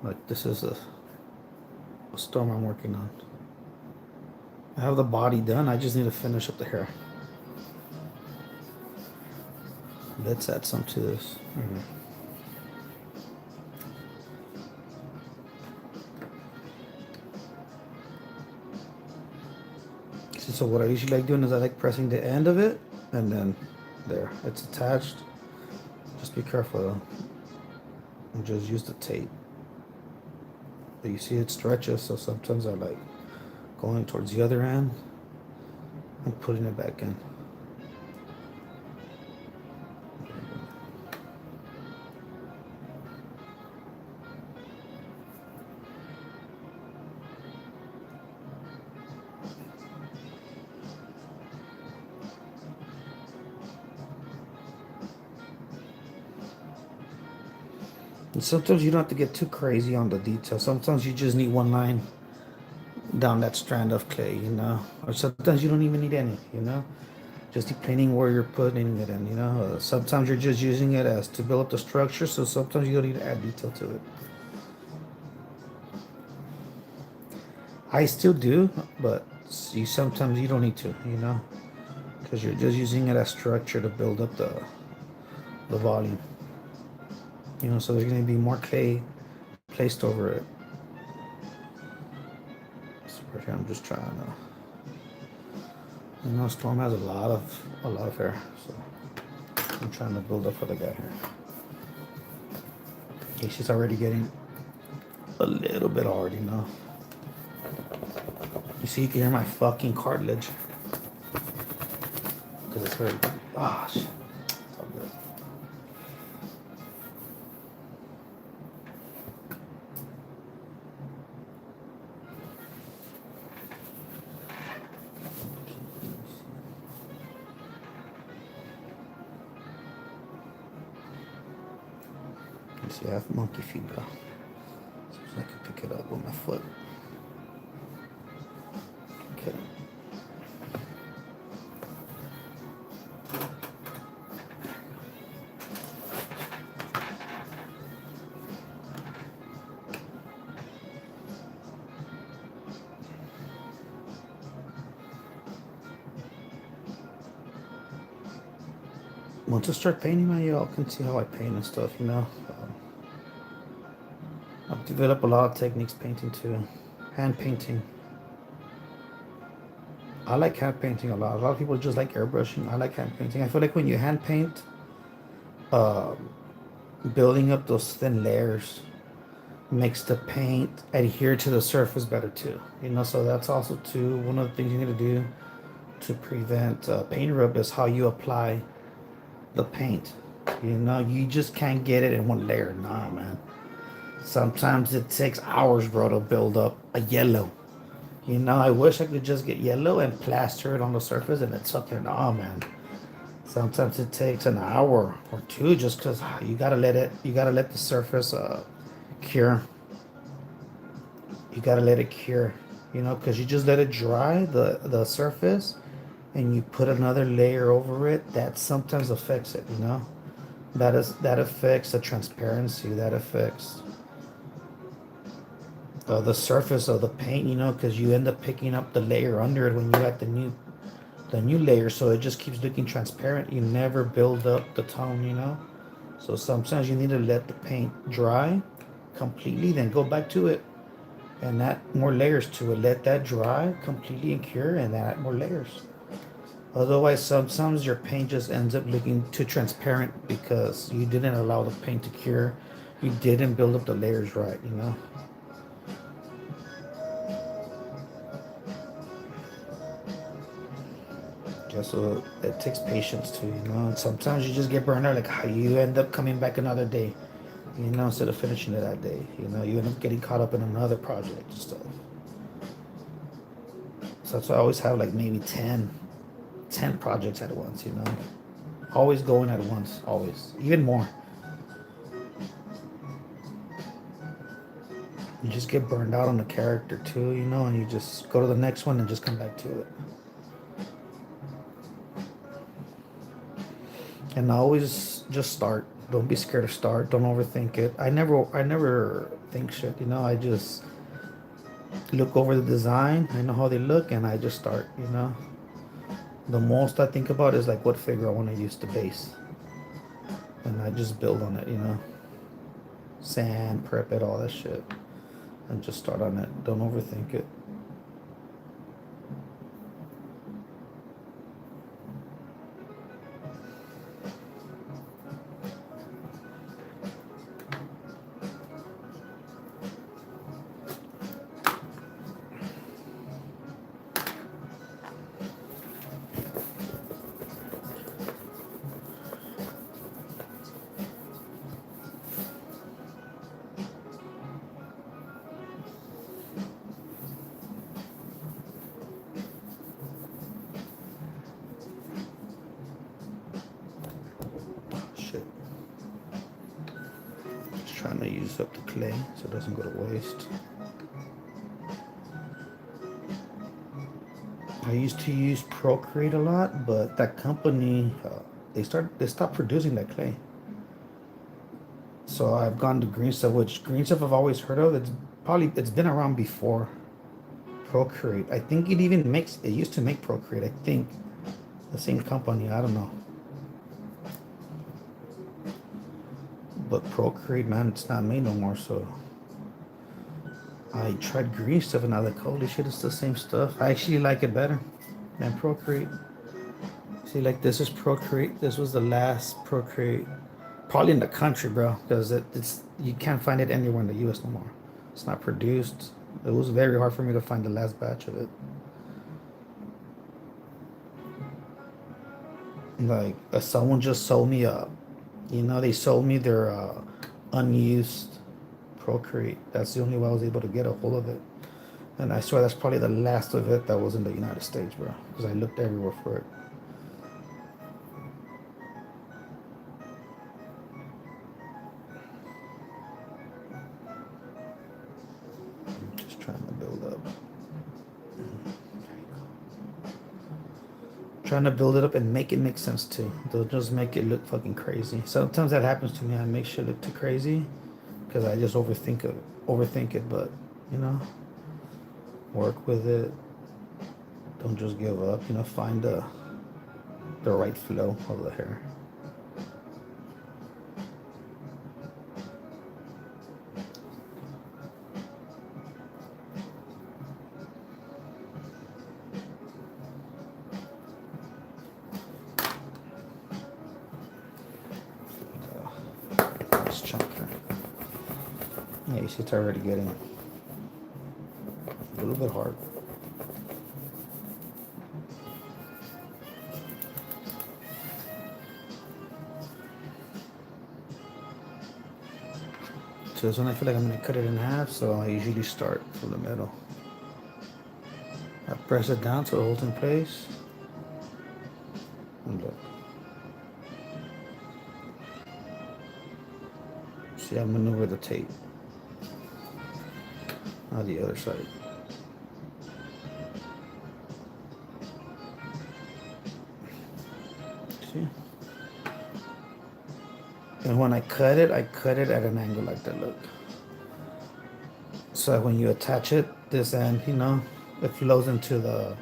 Like this is a storm I'm working on. I have the body done. I just need to finish up the hair. Let's add some to this. So what I usually like doing is I like pressing the end of it, and then there, it's attached. Just be careful though. and just use the tape. But you see it stretches, so sometimes I like going towards the other end and putting it back in. And sometimes you don't have to get too crazy on the detail. Sometimes you just need one line down that strand of clay, you know? Or sometimes you don't even need any, you know? Just depending where you're putting it in, you know? Sometimes you're just using it as to build up the structure, so sometimes you don't need to add detail to it. I still do, but sometimes you don't need to, you know? Because you're just using it as structure to build up the volume. You know, so there's going to be more clay placed over it. So right here I'm just trying to, you know, Storm has a lot of hair, so I'm trying to build up for the guy here. Okay, she's already getting a little bit hard, you know. You see, you can hear my fucking cartilage because it's very, ah, shit. It's all good. You see, I have monkey feet, bro. So I can pick it up with my foot. Okay. Once I start painting, man, y'all can see how I paint and stuff, you know. I've developed a lot of techniques painting too. Hand painting. I like hand painting a lot. A lot of people just like airbrushing. I like hand painting. I feel like when you hand paint, building up those thin layers makes the paint adhere to the surface better too. You know, so that's also too one of the things you need to do to prevent paint rub is how you apply the paint. You know, you just can't get it in one layer. Nah, man. Sometimes it takes hours, bro, to build up a yellow. You know, I wish I could just get yellow and plaster it on the surface and it's fucking, oh man. Sometimes it takes an hour or two just because you gotta let the surface cure. You gotta let it cure, you know, because you just let it dry, the surface, and you put another layer over it, that sometimes affects it, you know. That affects the transparency, that affects the surface of the paint, you know, because you end up picking up the layer under it when you add the new layer, so it just keeps looking transparent. You never build up the tone, you know. So sometimes you need to let the paint dry completely, then go back to it and add more layers to it. Let that dry completely and cure, and then add more layers. Otherwise, sometimes your paint just ends up looking too transparent because you didn't allow the paint to cure. You didn't build up the layers right, you know. Yeah, so it takes patience too, you know. And sometimes you just get burned out, like how you end up coming back another day, you know, instead of finishing it that day. You know, you end up getting caught up in another project and stuff. So that's why I always have like maybe 10 projects at once, you know. Always going at once, always. Even more. You just get burned out on the character too, you know, and you just go to the next one and just come back to it. And always just start. Don't be scared to start. Don't overthink it. I never think shit, you know. I just look over the design. I know how they look, and I just start, you know. The most I think about is like what figure I want to use to base, and I just build on it, you know. Sand, prep it, all that shit, and just start on it. Don't overthink it. trying to use up the clay so it doesn't go to waste. I used to use Procreate a lot, but that company they stopped producing that clay. So I've gone to Green Stuff, which Green Stuff I've always heard of. It's been around before Procreate. I think it used to make Procreate. I think the same company. I don't know. But Procreate, man, it's not made no more. So I tried Green Stuff and I was like, holy shit, it's the same stuff. I actually like it better than Procreate. See, like this is Procreate. This was the last Procreate, probably in the country, bro, because it's you can't find it anywhere in the U.S. no more. It's not produced. It was very hard for me to find the last batch of it. Like someone just sold me they sold me their unused Procreate. That's the only way I was able to get a hold of it. And I swear that's probably the last of it that was in the United States, bro. Because I looked everywhere for it. I'm just trying to build up. Trying to build it up and make it make sense too. Don't just make it look fucking crazy. Sometimes that happens to me. I make shit look too crazy because I just overthink it. But you know, work with it. Don't just give up. You know, find the right flow of the hair. This chunker. Yeah, you see, it's already getting a little bit hard. So this one I feel like I'm gonna cut it in half, so I usually start from the middle. I press it down so it holds in place. And look. See, I maneuver the tape. Now the other side. See? And when I cut it at an angle like that, look. So when you attach it, this end, you know, it flows into the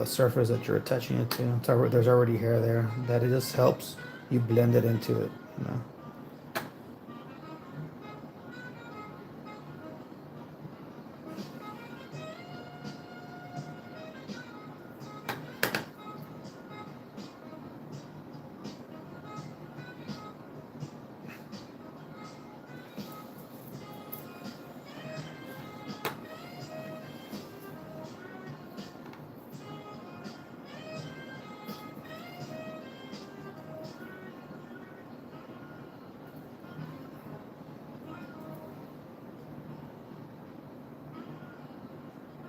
surface that you're attaching it to. There's already hair there. That it just helps you blend it into it, you know.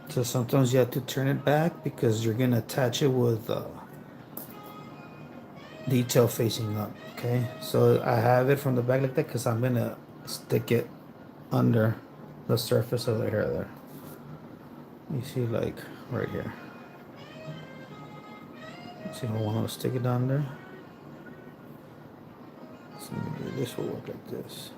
So sometimes you have to turn it back because you're gonna attach it with detail facing up. Okay, so I have it from the back like that because I'm gonna stick it under the surface of the hair there. You see, like right here. See how I want to stick it down there? So maybe this will work like this.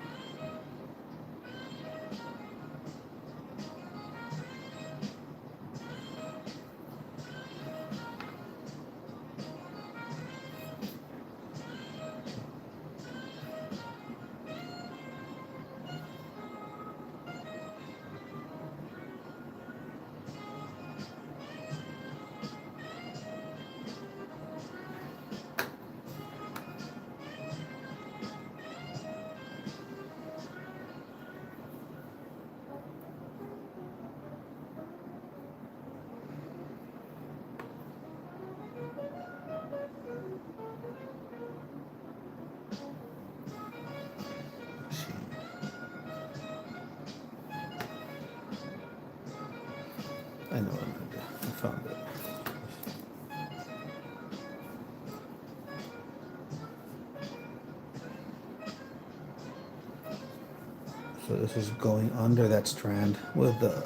So this is going under that strand with the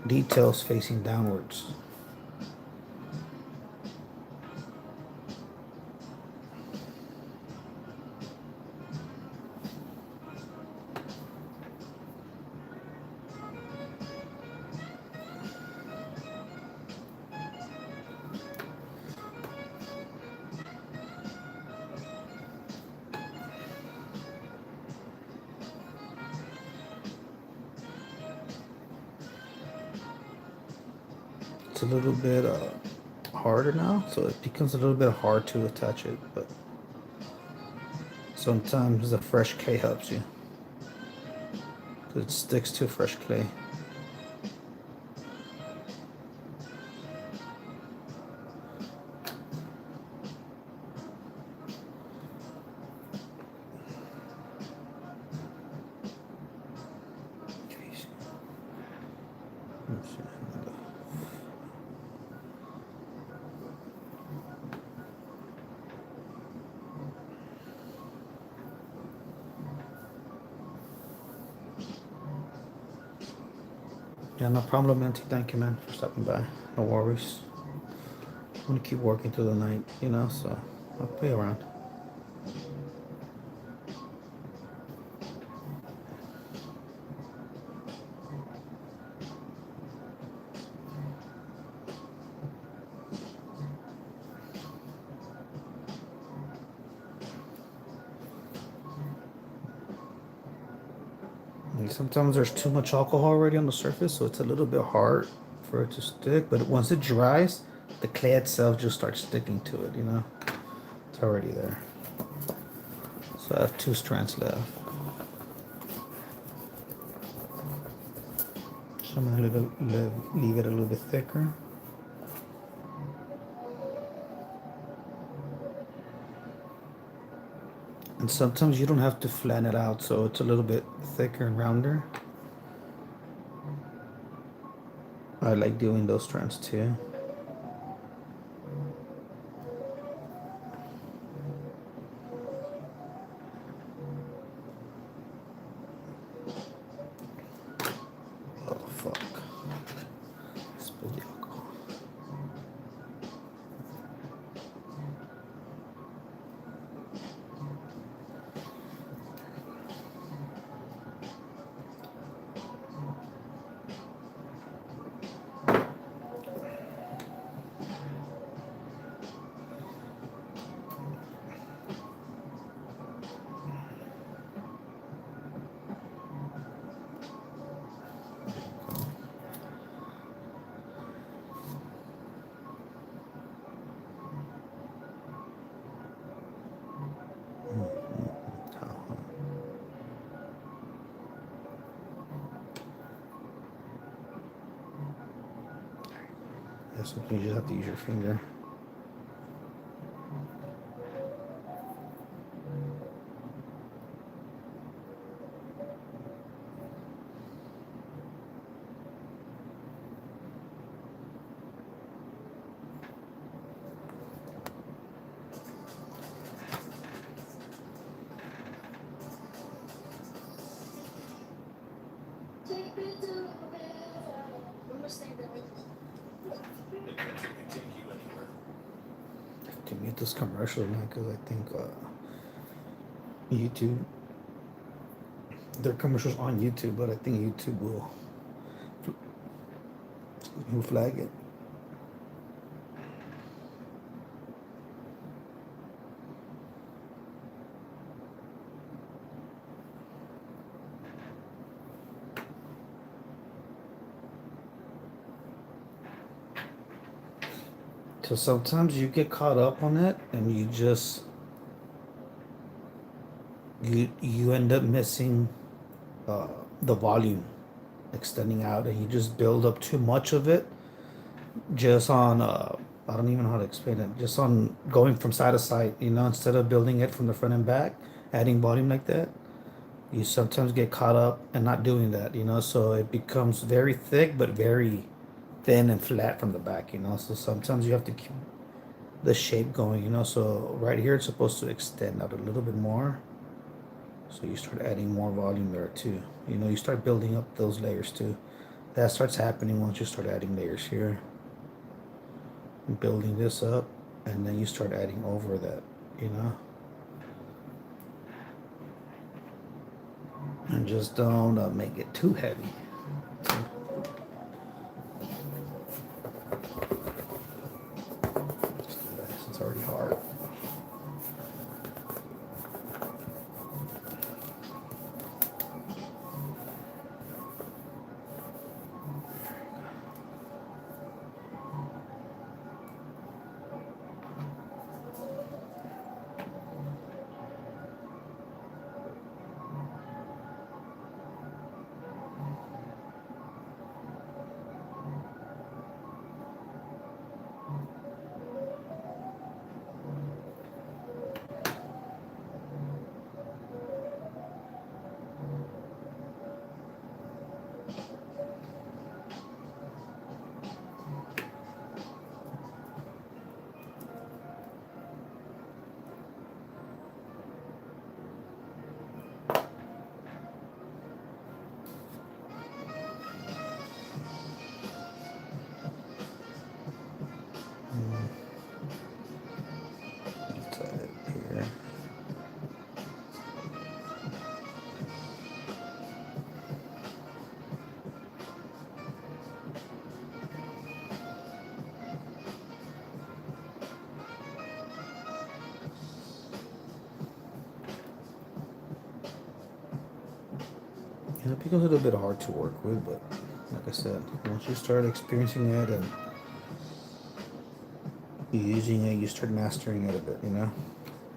details facing downwards. It's a little bit harder now, so it becomes a little bit hard to attach it, but sometimes the fresh clay helps you because it sticks to fresh clay. Yeah, no problem, Auntie. Thank you, man, for stopping by. No worries. I'm gonna keep working through the night, so I'll be around. And sometimes there's too much alcohol already on the surface, so it's a little bit hard for it to stick. But once it dries, the clay itself just starts sticking to it. It's already there. So I have 2 strands left. So I'm gonna leave it a little bit thicker. And sometimes you don't have to flatten it out, so it's a little bit thicker and rounder. I like doing those strands too. Oh fuck. Spill the alcohol. Yeah, sometimes you just have to use your finger. To mute this commercial now because I think YouTube, there are commercials on YouTube, but I think YouTube will flag it. So sometimes you get caught up on it and you end up missing the volume extending out, and you just build up too much of it just on I don't even know how to explain it, just on going from side to side, instead of building it from the front and back, adding volume like that. You sometimes get caught up and not doing that, so it becomes very thick but very thin and flat from the back, so sometimes you have to keep the shape going, so right here it's supposed to extend out a little bit more, So you start adding more volume there too. You know, you start building up those layers too. That starts happening once you start adding layers here. Building this up, and then you start adding over that, you know. And just don't make it too heavy. It's already hard. Here. And it becomes a little bit hard to work with, but like I said, once you start experiencing it and using it, you start mastering it a bit, you know?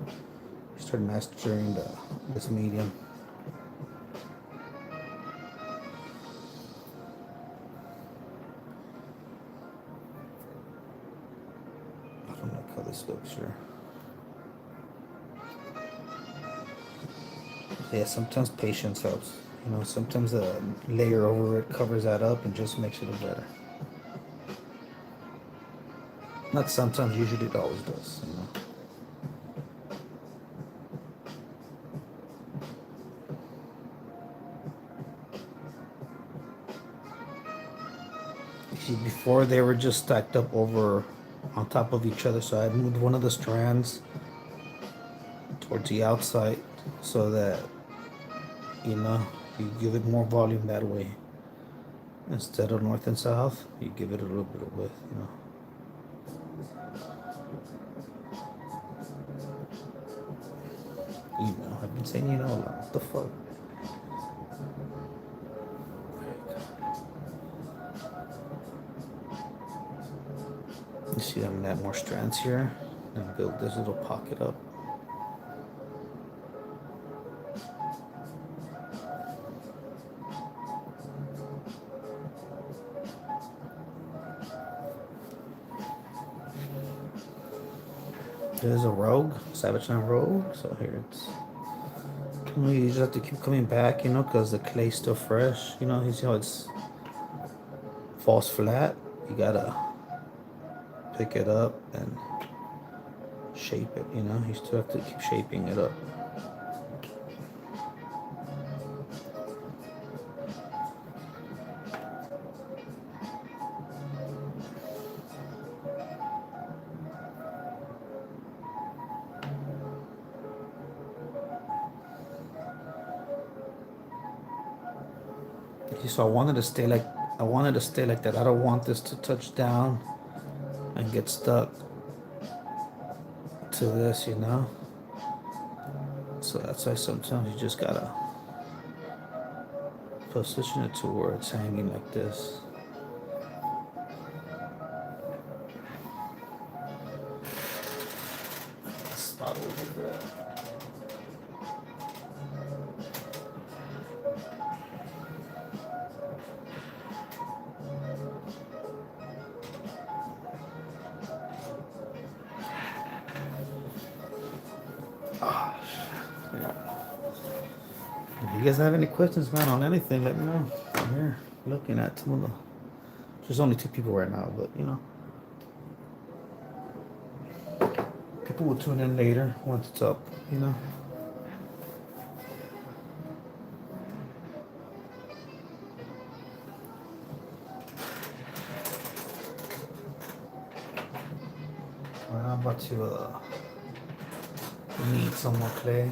You start mastering this medium. I don't like how this looks here. Yeah, sometimes patience helps. You know, sometimes a layer over it covers that up and just makes it look better. Not sometimes, usually it always does, you know. See, before they were just stacked up over on top of each other, so I moved one of the strands towards the outside so that, you know, you give it more volume that way. Instead of north and south, you give it a little bit of width, you know. You know, I've been saying, you know, a lot. What the fuck? You see, I'm gonna add more strands here and build this little pocket up. There's a rogue, Savage Line Rogue. So here it's. You just have to keep coming back, you know, because the clay's still fresh. You know, you see how it's falls flat. You gotta pick it up and shape it. You know, you still have to keep shaping it up. So I wanted to stay like that. I don't want this to touch down and get stuck to this, you know. So that's why sometimes you just gotta position it to where it's hanging like this. Spot over there. If you guys have any questions, man, on anything, let me know. I'm here looking at some of the. There's only 2 people right now, but you know, people will tune in later once it's up. You know. I'm about to need some more clay.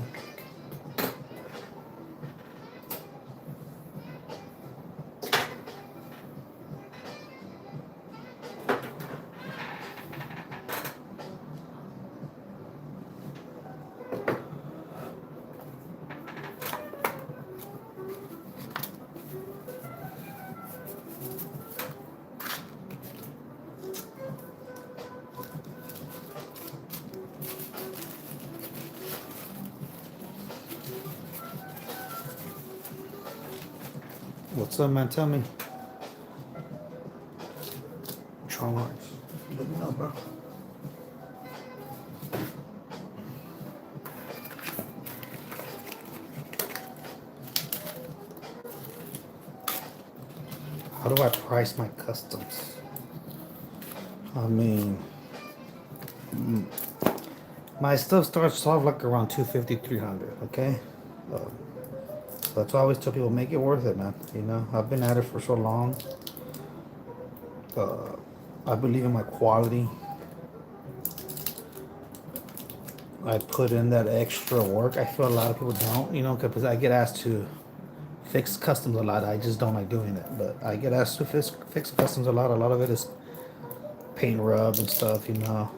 What's up, man? Tell me. Charge. Let me know, bro. How do I price my customs? I mean, my stuff starts off like around 250, 300. Okay. Um, so that's why I always tell people, make it worth it, man. You know, I've been at it for so long. Uh, I believe in my quality. I put in that extra work. I feel a lot of people don't, you know, because I get asked to fix customs a lot. I just don't like doing it, but I get asked to fix customs a lot. A lot of it is paint rub and stuff, you know.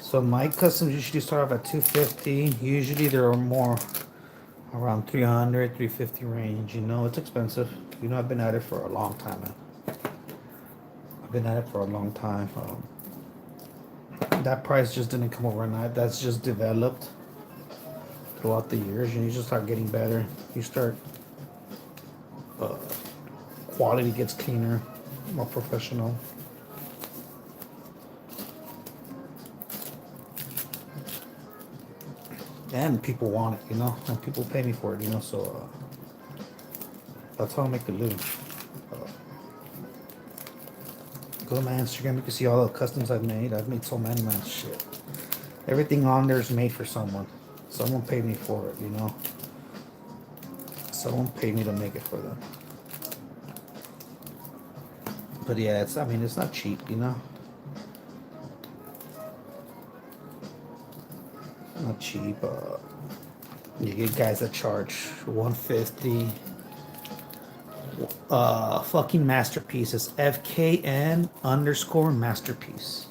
So my customs usually start off at 250. Usually they're more around 300, 350 range. You know, it's expensive. You know, I've been at it for a long time, man. I've been at it for a long time. That price just didn't come overnight. That's just developed throughout the years, and you just start getting better. You start, uh, quality gets cleaner, more professional. And people want it, you know, and people pay me for it, you know, so that's how I make a living. Go to my Instagram, you can see all the customs I've made. I've made so many, man. Shit. Everything on there is made for someone. Someone paid me for it, you know. Someone paid me to make it for them. But yeah, it's, I mean, it's not cheap, you know. Not cheap. You get guys that charge 150. Fucking masterpieces. FKN underscore masterpiece.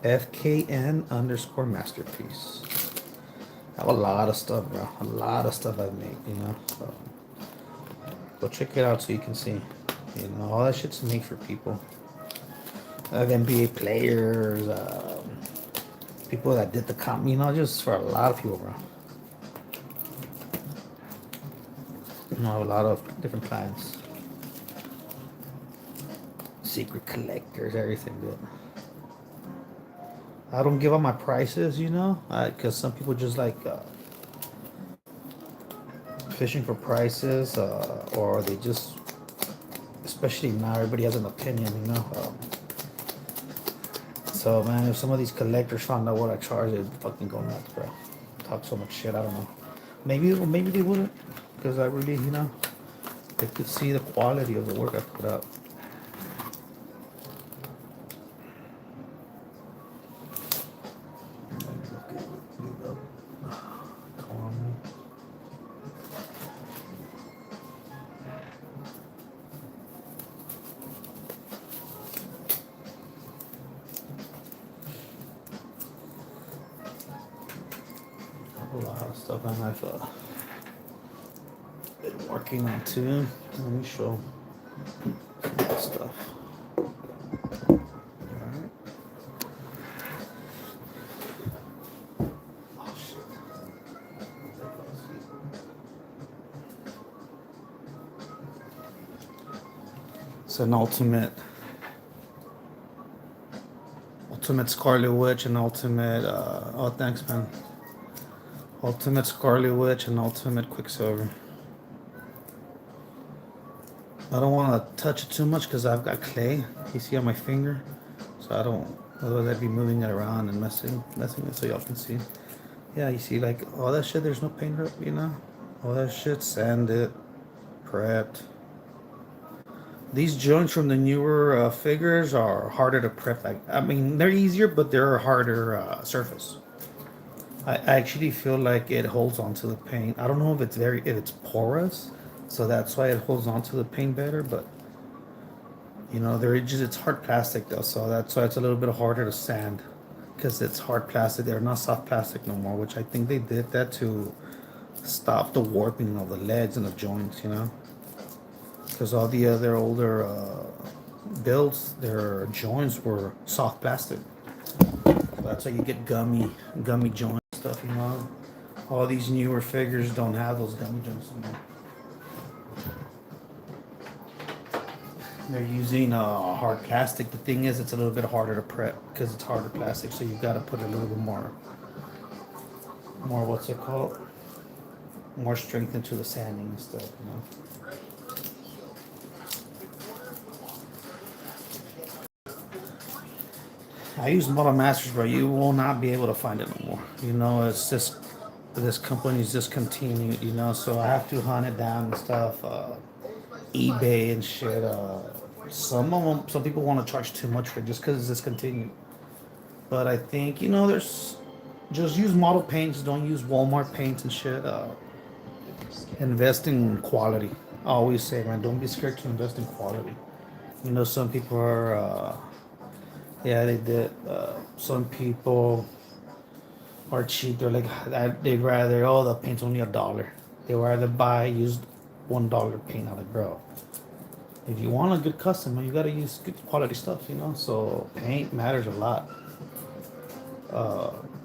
FKN underscore masterpiece. I have a lot of stuff, bro. A lot of stuff I've made, you know. So go check it out so you can see. You know, all that shit's made for people. I have NBA players, people that did the you know, just for a lot of people, bro. You know, I have a lot of different clients. Secret collectors, everything, dude. I don't give out my prices, you know, because some people just like fishing for prices, or they just, especially now, everybody has an opinion, you know. So, man, if some of these collectors found out what I charge, they'd fucking go nuts, bro. Talk so much shit, I don't know. Maybe they wouldn't, because I really, you know, they could see the quality of the work I put out. A lot of stuff I've been working on too. Let me show that stuff. Alright. Oh shit. It's an ultimate Scarlet Witch and ultimate oh thanks, man. Ultimate Scarlet Witch and ultimate Quicksilver. I don't want to touch it too much because I've got clay. You see on my finger, so I don't. Otherwise, I'd be moving it around and messing it so y'all can see. Yeah, you see, like all that shit. There's no paint up, you know. All that shit, sanded, prepped. These joints from the newer figures are harder to prep. I mean, they're easier, but they're a harder surface. I actually feel like it holds onto the paint. I don't know if it's porous, so that's why it holds onto the paint better. But you know, it's hard plastic though, so that's why it's a little bit harder to sand because it's hard plastic. They're not soft plastic no more, which I think they did that to stop the warping of the legs and the joints. You know, because all the other older builds, their joints were soft plastic. That's how you get gummy joint stuff. You know, all these newer figures don't have those gummy joints anymore. They're using hard plastic. The thing is, it's a little bit harder to prep because it's harder plastic. So you've got to put a little bit more what's it called? More strength into the sanding and stuff. You know. I use Model Masters, but you will not be able to find it no more. You know, it's just this company's discontinued. You know, so I have to hunt it down and stuff. eBay and shit. Some people want to charge too much for it just because it's discontinued. But I think you know, there's just use model paints. Don't use Walmart paints and shit. Invest in quality. I always say, man, don't be scared to invest in quality. You know, some people are. Yeah, they did. Some people are cheap. They're like, they'd rather, oh, the paint's only $1. They rather buy used $1 paint. I'm like, bro, if you want a good customer, you gotta use good quality stuff, you know. So paint matters a lot.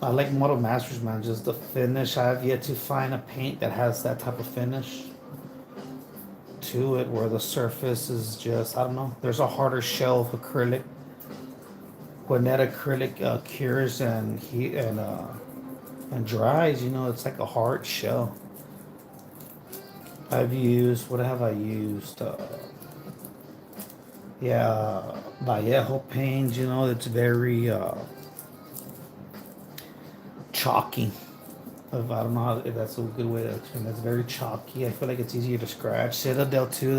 I like Model Masters, man. Just the finish. I've yet to find a paint that has that type of finish to it, where the surface is just, I don't know. There's a harder shell of acrylic. When that acrylic cures and dries, you know, it's like a hard shell. I've used, what have I used? Yeah, Vallejo paint, you know, it's very chalky. I don't know if that's a good way to explain it. It's very chalky. I feel like it's easier to scratch. Citadel too,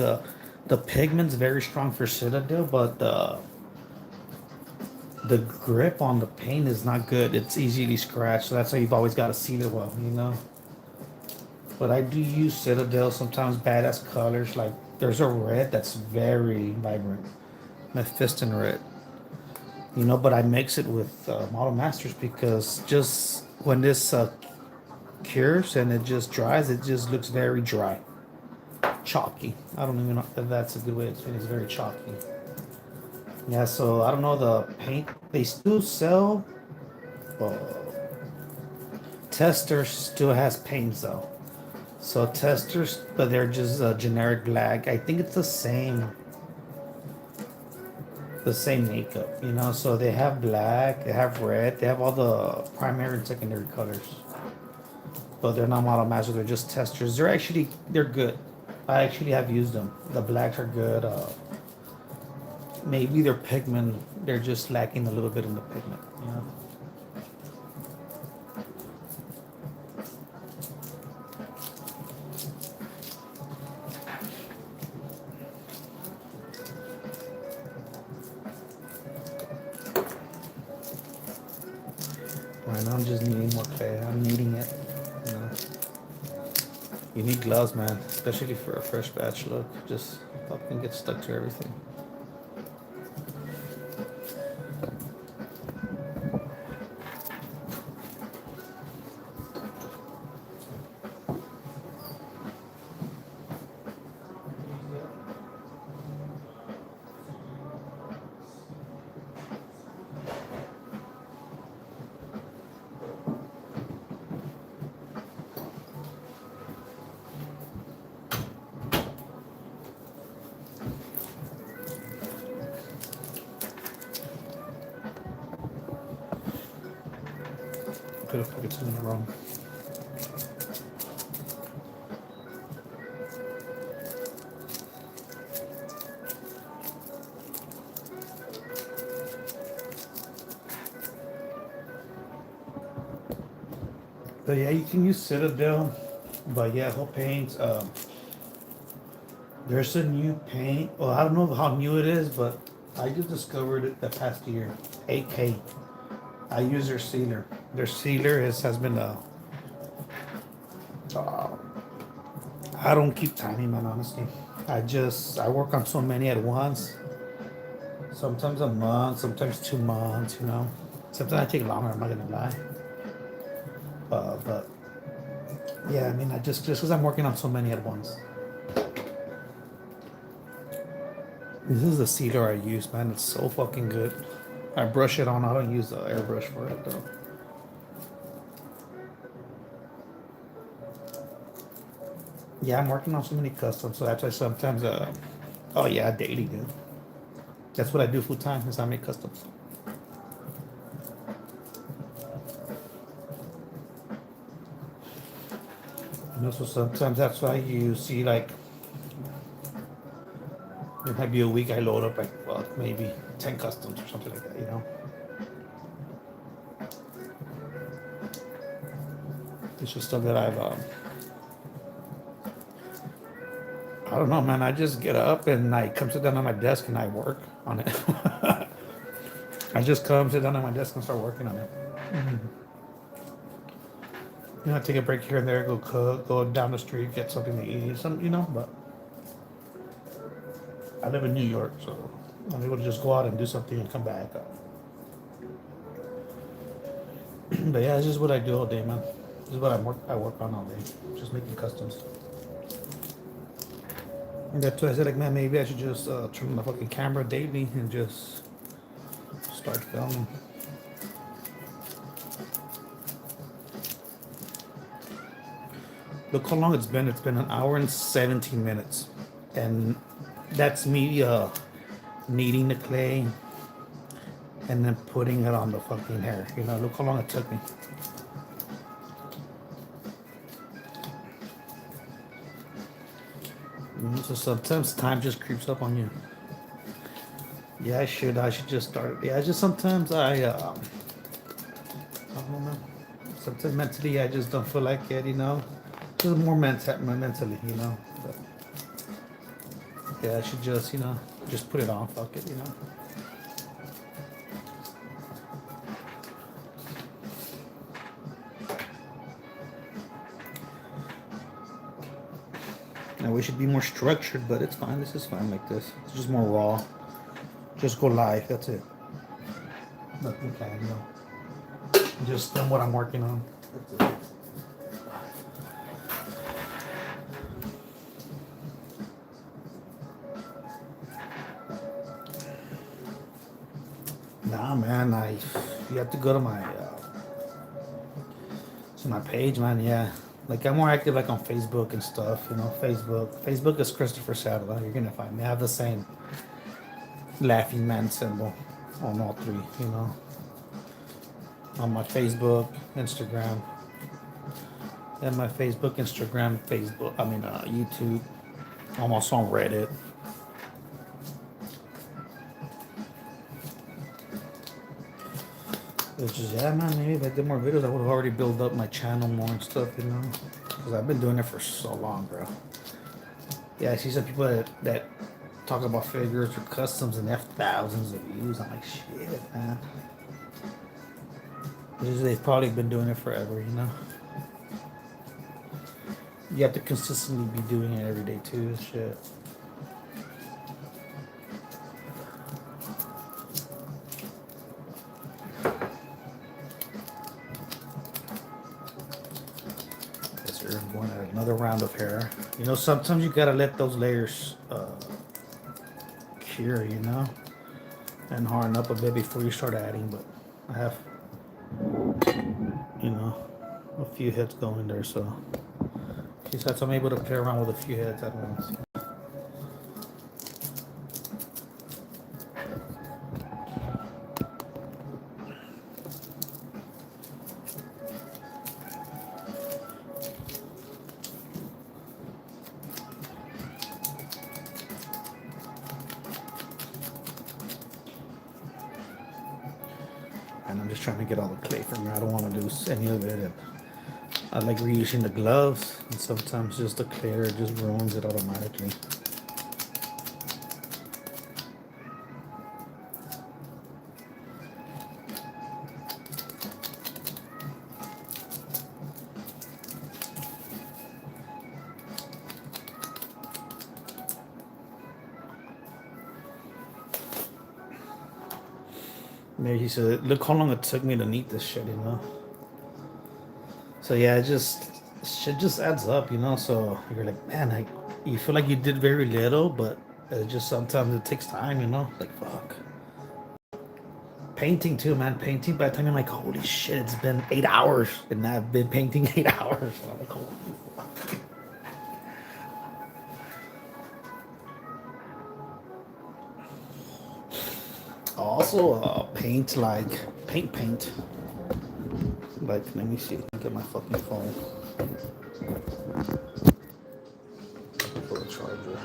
the pigment's very strong for Citadel, but the grip on the paint is not good. It's easily scratched, so that's why you've always got to seal it well, you know. But I do use Citadel sometimes. Badass colors, like there's a red that's very vibrant, Mephiston red. You know, but I mix it with Model Masters because just when this cures and it just dries, it just looks very dry, chalky. I don't even know if that's a good way to explain it. It's very chalky. Yeah, so I don't know the paint. They still sell. Uh, Tester still has paints though. So testers, but they're just generic black. I think it's the same makeup, you know. So they have black, they have red, they have all the primary and secondary colors. But they're not Model Masters. They're just testers. They're good. I actually have used them. The blacks are good. Maybe their pigment, they're just lacking a little bit in the pigment, you know. Right now I'm just needing more clay. I'm needing it. You know. You need gloves, man, especially for a fresh batch look. Just fucking get stuck to everything. Could have put it in the wrong. But yeah, you can use Citadel, but yeah, whole paints. There's a new paint. Well, I don't know how new it is, but I just discovered it the past year. 8K. I use their sealer. Their sealer has been a. Uh, I don't keep timing, man. Honestly, I work on so many at once. Sometimes a month, sometimes 2 months. You know, sometimes I take longer. I'm not gonna lie. But yeah, I mean, I just because I'm working on so many at once. This is the sealer I use, man. It's so fucking good. I brush it on. I don't use the airbrush for it though. Yeah, I'm working on so many customs, so that's why sometimes, oh yeah, daily, dude. That's what I do full time. Is I make customs. You know, so sometimes that's why you see like there might be a week I load up like well maybe 10 customs or something like that. You know, it's just stuff that I don't know, man. I just get up and I come sit down on my desk and I work on it. I just come sit down on my desk and start working on it. You know, I take a break here and there, go cook, go down the street, get something to eat, some, you know. But I live in New York, so I'm able to just go out and do something and come back. But yeah, it's just what I do all day, man. This is what I work on all day, just making customs. And that's why I said, like, man, maybe I should just turn on the fucking camera daily and just start filming. Look how long it's been. It's been an hour and 17 minutes. And that's me kneading the clay and then putting it on the fucking hair. You know, look how long it took me. So sometimes time just creeps up on you. Yeah, I should just start. Yeah, just sometimes I don't know. Sometimes mentally I just don't feel like it, you know. Just more mentally, you know. But yeah, I should just, you know, just put it on. Fuck it, you know. I wish it'd be more structured, but it's fine. This is fine like this. It's just more raw. Just go live. That's it. Nothing planned, you know. Just what I'm working on. That's it. Nah, man. You have to go to my page, man. Yeah. Like I'm more active like on Facebook and stuff, you know. Facebook is Christopher Cerda. You're gonna find me. I have the same laughing man symbol on all three, you know. On my Facebook, Instagram, and my Facebook, Instagram, YouTube. I'm also on Reddit. It's just yeah, man. Maybe if I did more videos, I would have already built up my channel more and stuff, you know. Because I've been doing it for so long, bro. Yeah, I see some people that talk about figures or customs and they have thousands of views. I'm like, shit, man. They've probably been doing it forever, you know. You have to consistently be doing it every day too. Shit. Yes, sir. I'm going at another round of hair. You know, sometimes you gotta let those layers cure, you know, and harden up a bit before you start adding. But I have, you know, a few heads going there, so besides I'm able to play around with a few heads at once. And I'm just trying to get all the clay from here. I don't want to lose any of it. And I like reusing the gloves, and sometimes just the clear just ruins it automatically. Maybe he said, "Look how long it took me to neat this shit," you know. So yeah, it just shit just adds up, you know. So you're like, man, you feel like you did very little, but it just sometimes it takes time, you know. Like fuck. Painting too, man. Painting. By the time you're like, holy shit, it's been 8 hours, and I've been painting 8 hours. And I'm like, holy fuck. Also, paint like paint. Like, let me see. Get my fucking phone. For the charger.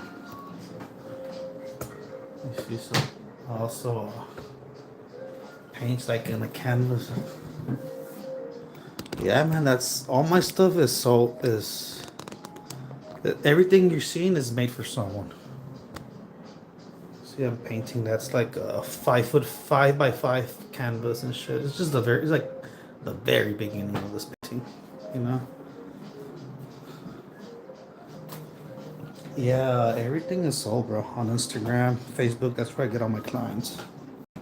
Let me see some. Also, paints like in a canvas. Yeah, man. That's all my stuff is everything you're seeing is made for someone. See, I'm painting. That's like a 5 foot 5 by 5 canvas and shit. It's like the very beginning of this painting, you know. Yeah, everything is sold, bro. On Instagram, Facebook. That's where I get all my clients. I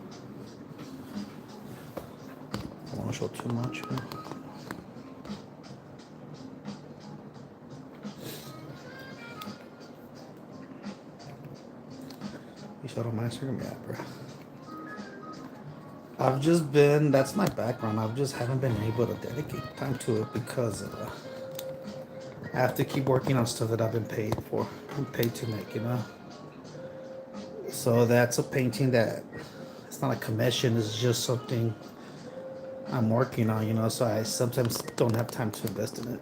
don't want to show too much. You know? You showed on my Instagram, yeah, bro. I've just been. That's my background. I've just haven't been able to dedicate time to it because I have to keep working on stuff that I've been paid for, paid to make. You know. So that's a painting that it's not a commission. It's just something I'm working on, you know, so I sometimes don't have time to invest in it.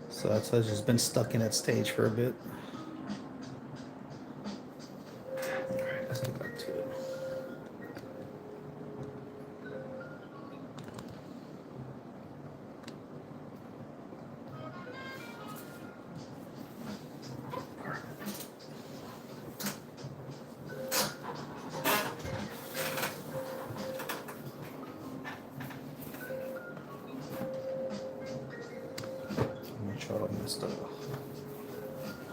So that's why I've just been stuck in that stage for a bit. Alright, let's get back to it. I'm gonna try to miss the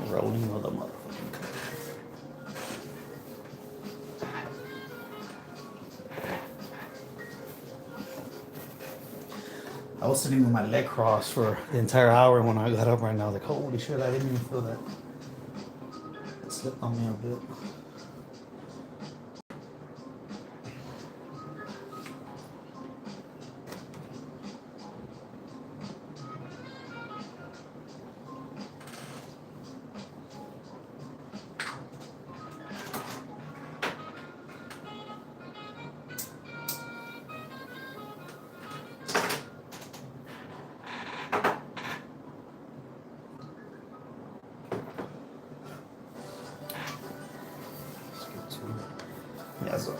rolling of the motherfucking car. I was sitting with my leg crossed for the entire hour, and when I got up right now, I was like, holy shit, I didn't even feel that. It slipped on me a bit. Let's get to it. Yeah, so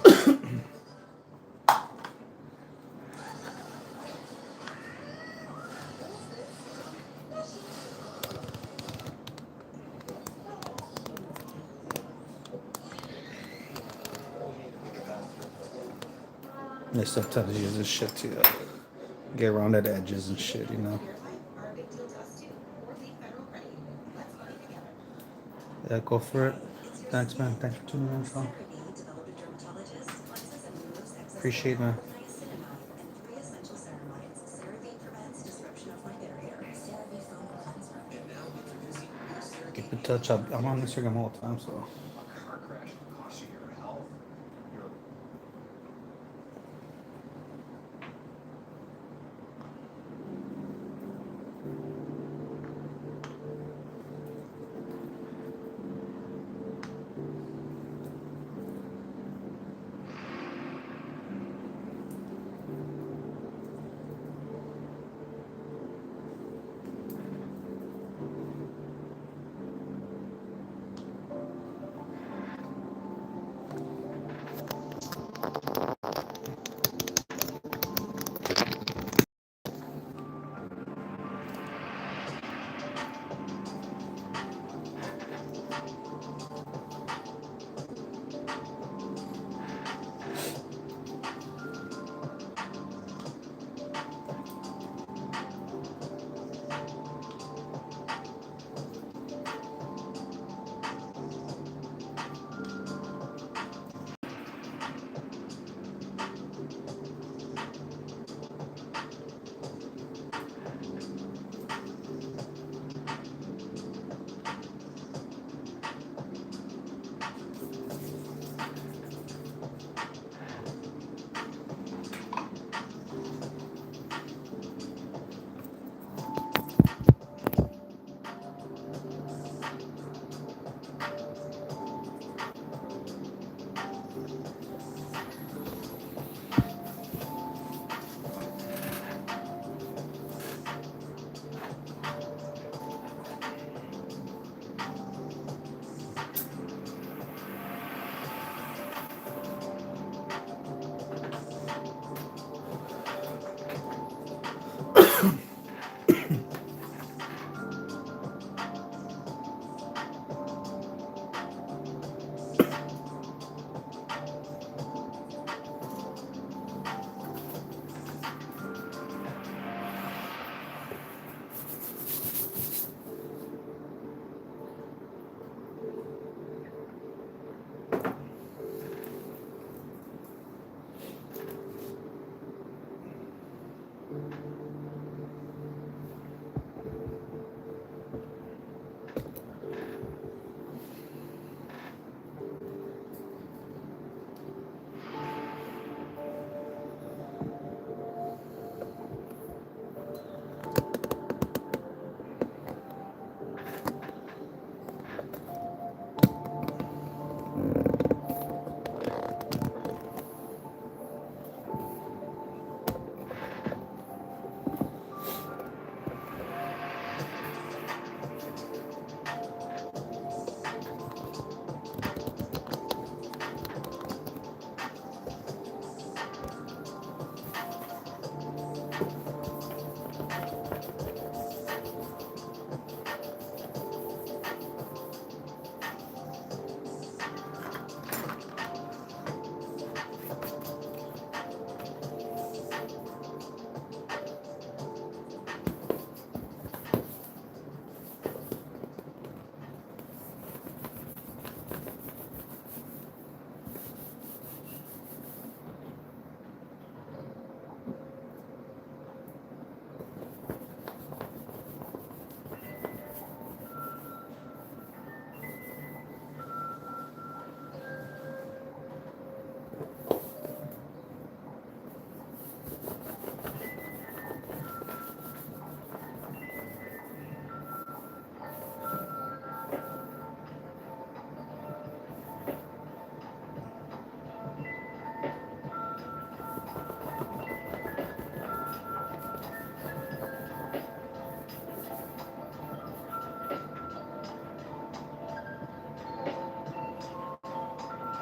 they sometimes use this shit to get around at edges and shit, you know. Yeah, go for it. Thanks, man. Thanks for tuning in, Sean. Appreciate it, man. Keep in touch. I'm on Instagram all the time, so.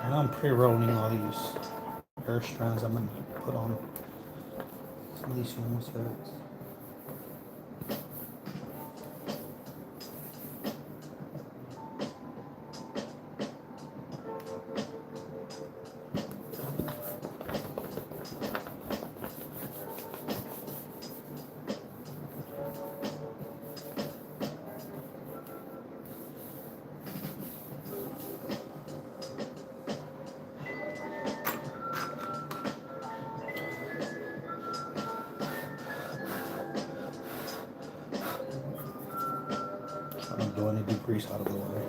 And I'm pre-rolling all these hair strands I'm gonna put on some of these humans' heads. I don't do any debris out of the way.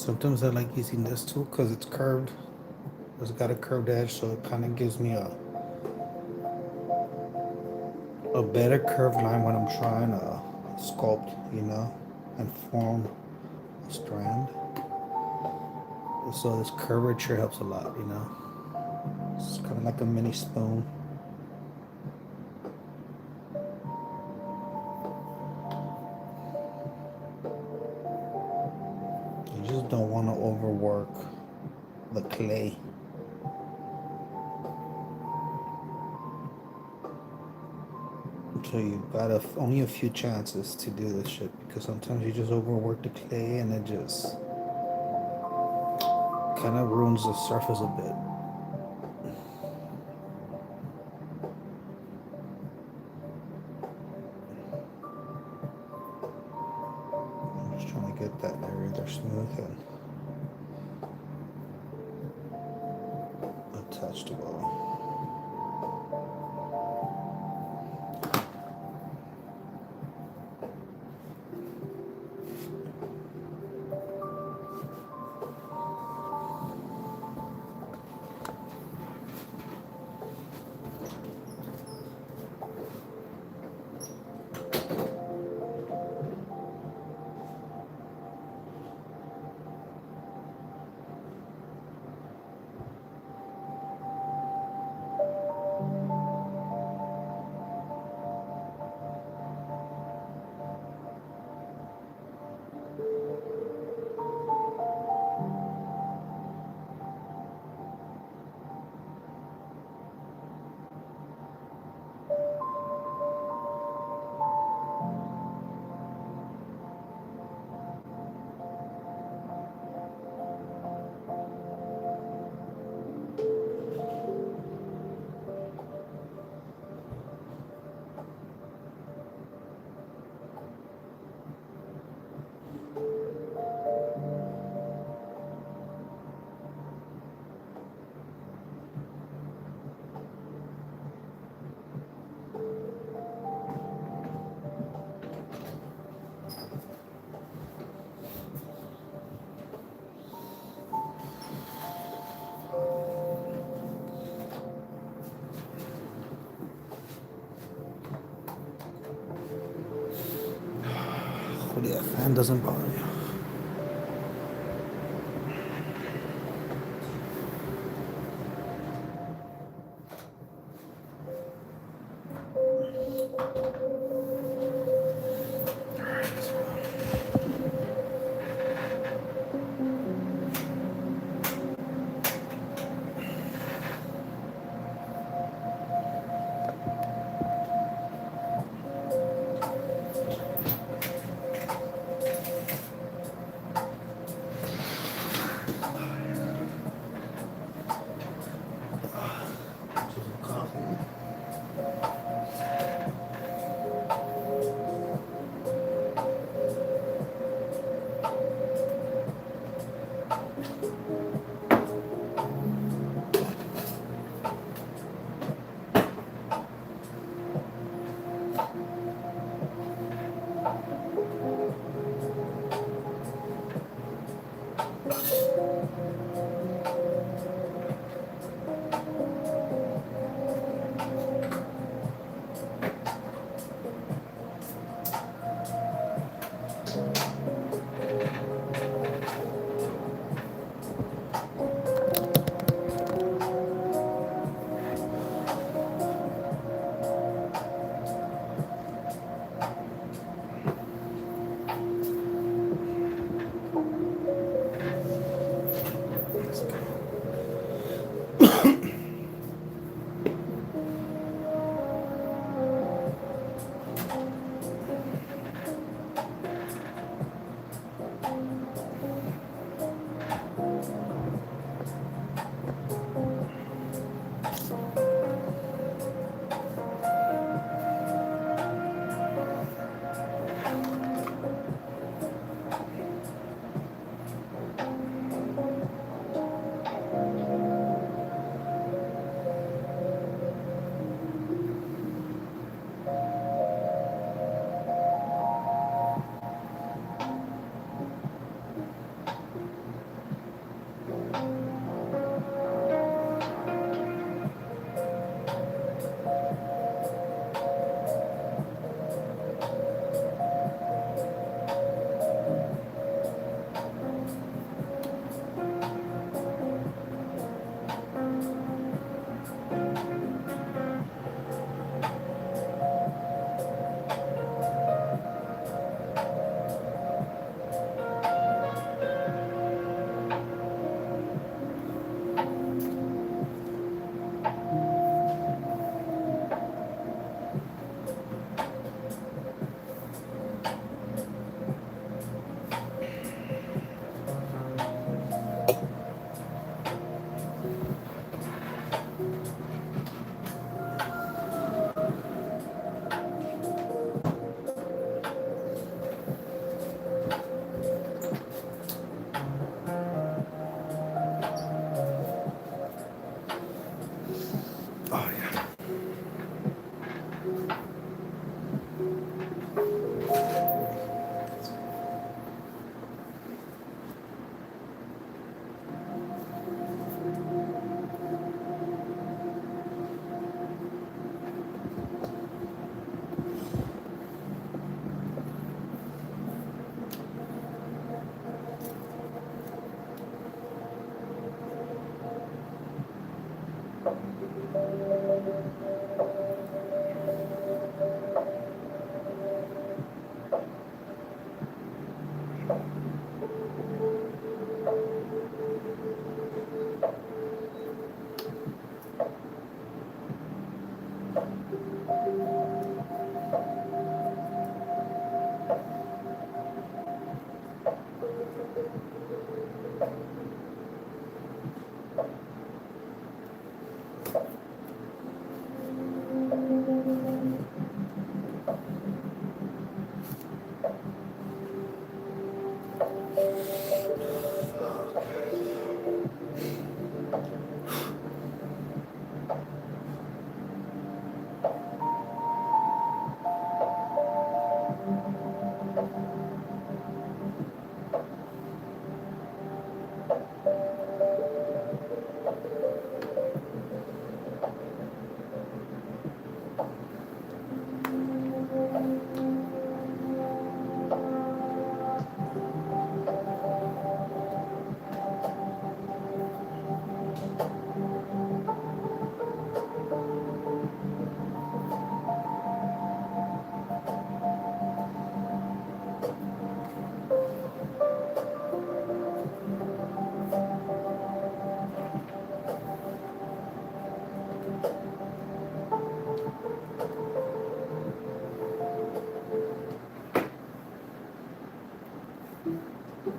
Sometimes I like using this tool because it's curved. It's got a curved edge, so it kind of gives me a better curved line when I'm trying to sculpt, and form a strand. So this curvature helps a lot. It's kind of like a mini spoon. You just don't want to overwork the clay. So you've got only a few chances to do this shit because sometimes you just overwork the clay and it just kind of ruins the surface a bit. I'm just trying to get that area there smooth and attached well. Hopefully that fan doesn't bother you.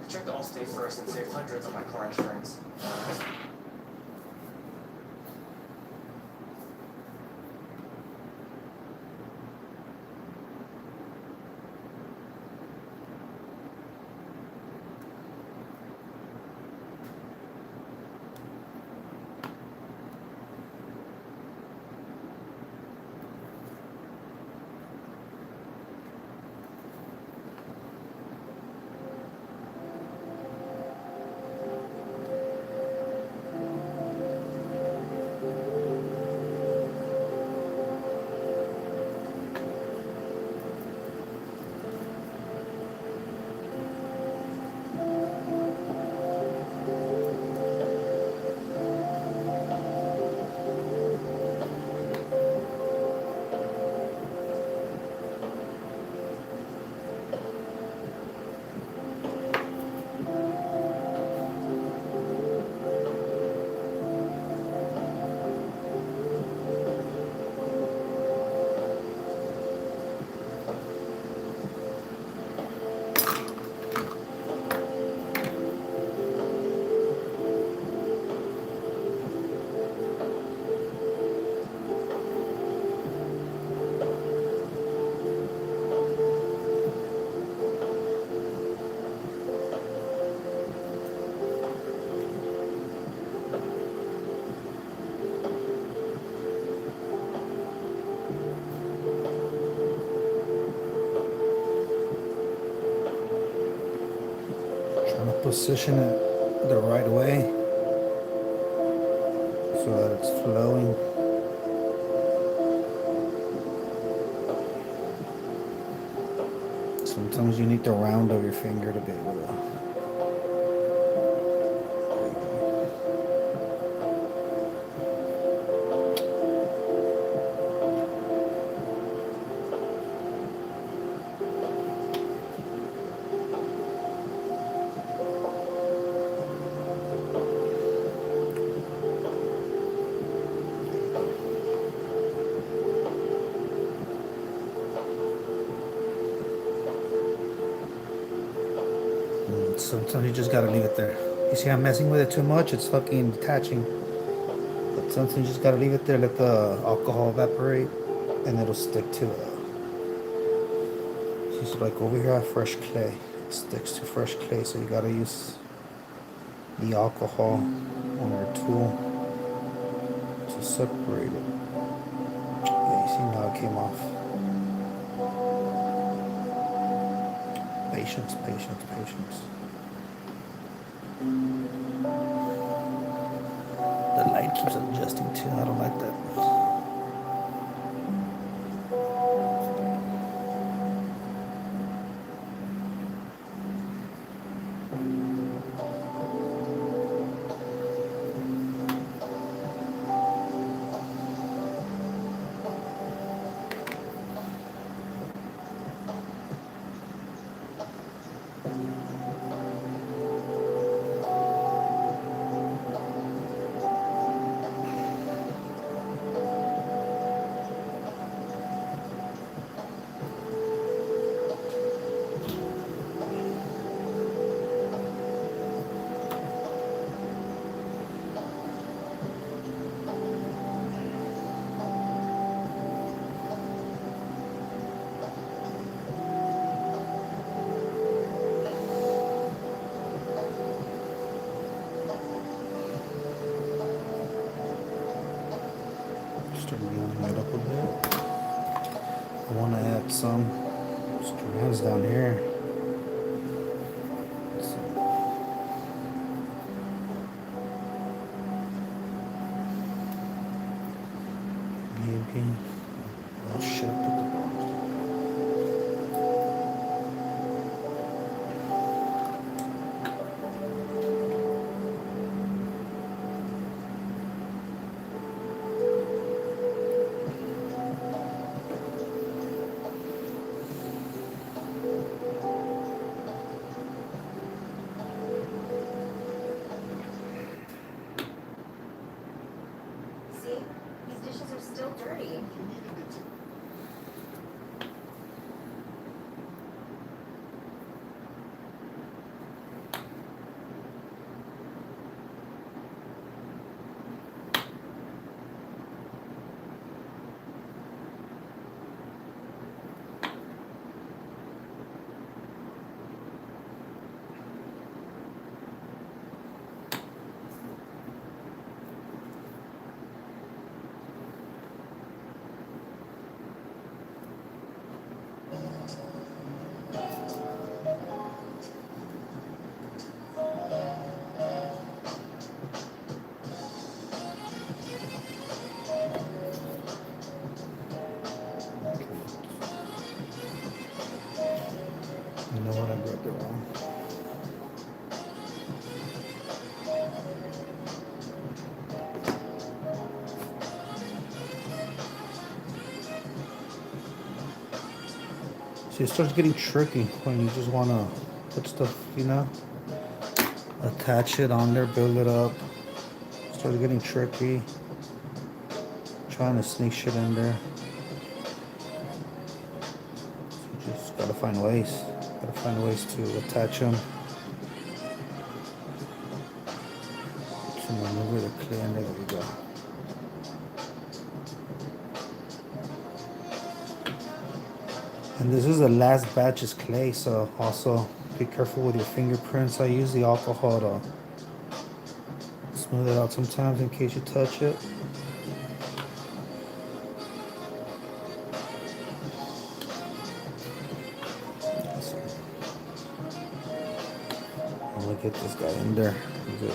Check the Allstate first and save hundreds on my car insurance. Trying to position it the right way so that it's flowing. Sometimes you need the round of your finger to be able to. Sometimes you just gotta leave it there. You see I'm messing with it too much, it's fucking detaching. But sometimes you just gotta leave it there, let the alcohol evaporate, and it'll stick to it. See, like over here I have fresh clay. It sticks to fresh clay, so you gotta use the alcohol on your tool to separate it. Yeah, you see now it came off. Patience, patience, patience. The light keeps adjusting too. I don't like that. Healing it up a bit. I want to add some strands down here. So, maybe. Oh shit! I put the ball. See? These dishes are still dirty. You know what? I grabbed it wrong. See, it starts getting tricky when you just want to put stuff, attach it on there, build it up. Starts getting tricky. Trying to sneak shit in there. So you just gotta find ways. Gotta find ways to attach them. So maneuver the clay in there. There we go. And this is the last batch's clay, so also be careful with your fingerprints. I use the alcohol to smooth it out sometimes in case you touch it. I'm gonna get this guy in there. Good.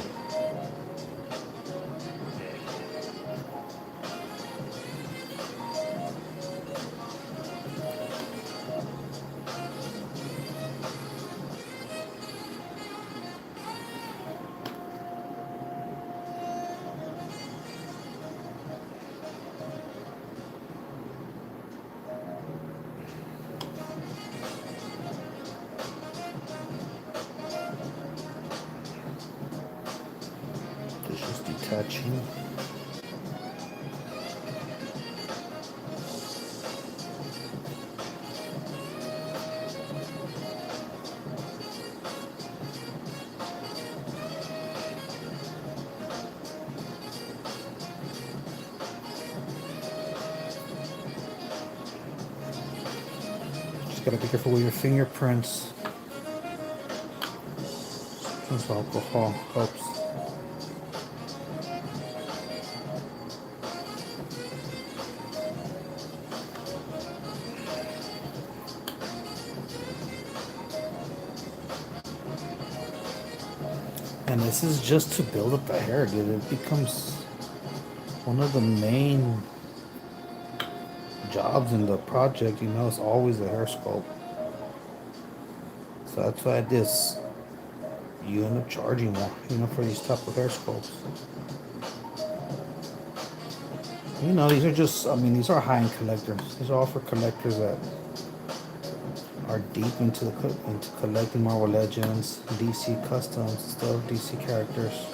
It's just detaching. Just gotta be careful with your fingerprints. Sometimes alcohol helps. And this is just to build up the hair, dude. It becomes one of the main jobs in the project, it's always the hair sculpt. So that's why you end up charging more, for these type of hair sculpts. These are these are high-end collectors. These are all for collectors that are deep into collecting Marvel Legends, DC customs, stuff, DC characters.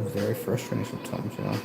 very frustrating sometimes, you know.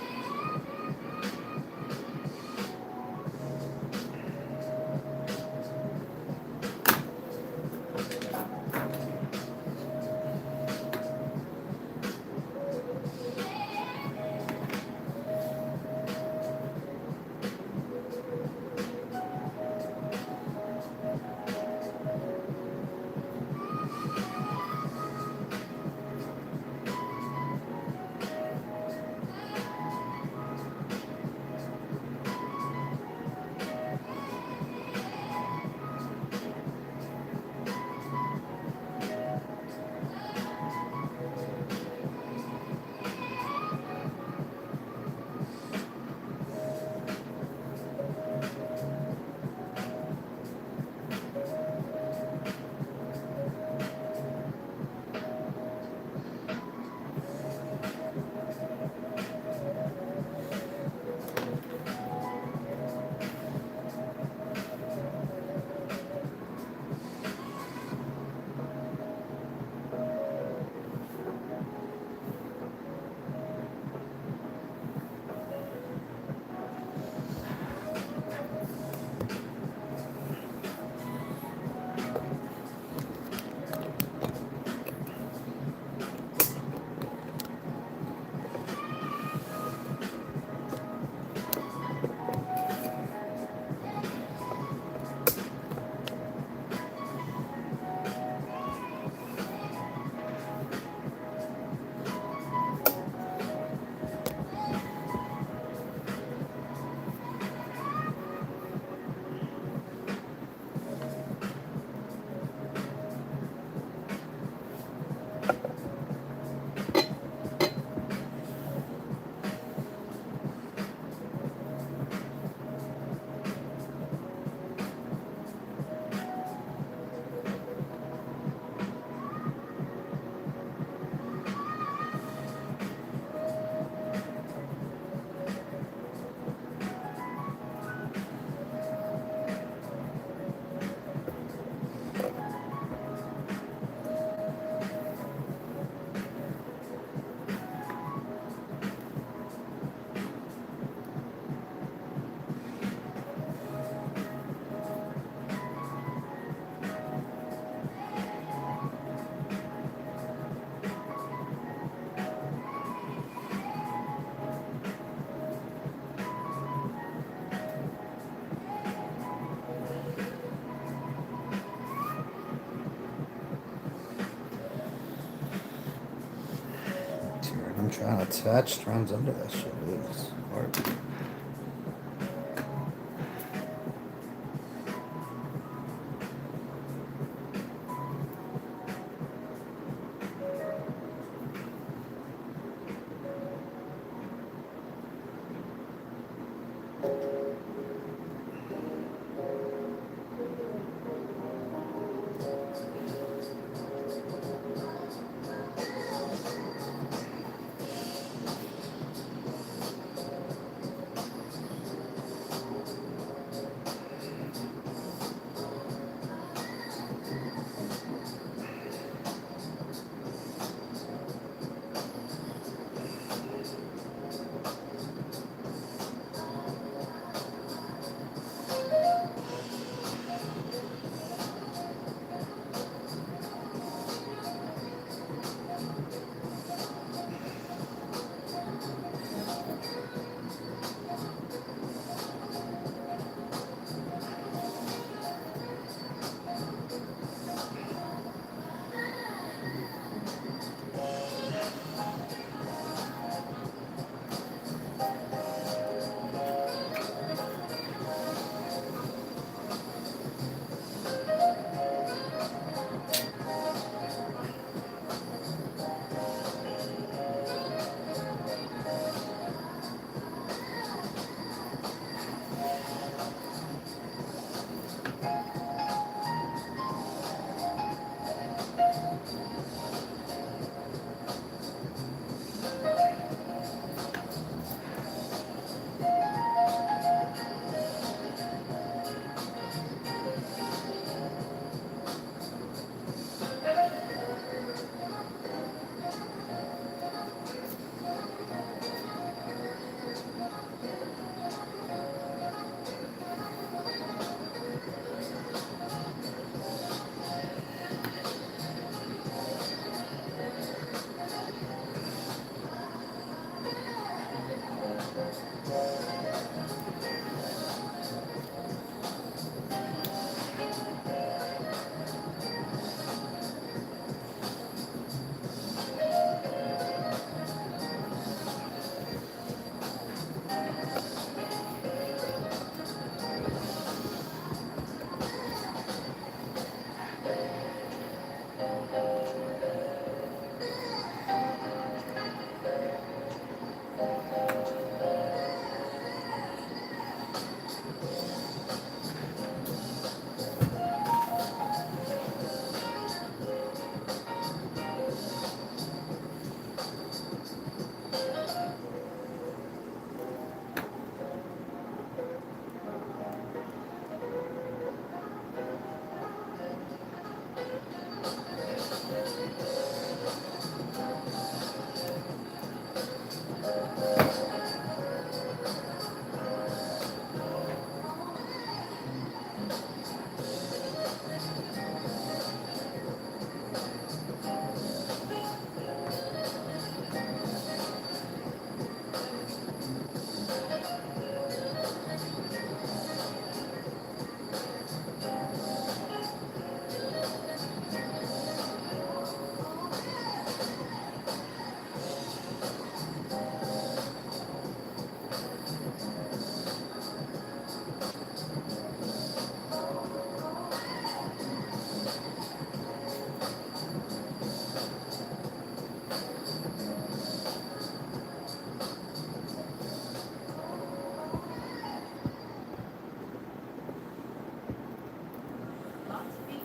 I'm trying to attach strands under that shit, dude. It's hard.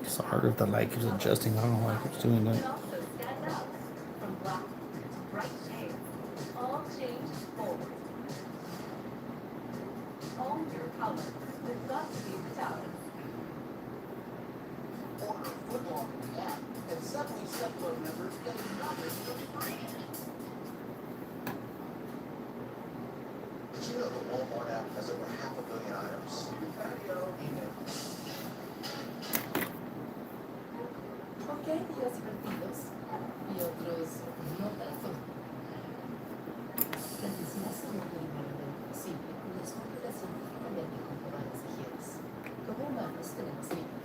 It's harder if the light keeps adjusting. I don't know why it keeps doing You that. can also stand up from black to bright shades. All change forward. Own your color. They've got to be metallic. Order a footlong in the app, and suddenly Step Club members get another for free. Did you know the Walmart app has over 500 million items? Patio, email. Porque hay días divertidos y otros no tanto. La desgracia no puede volver posible con las fronteras científicamente comprobadas de genes. Como humanos tenemos límites.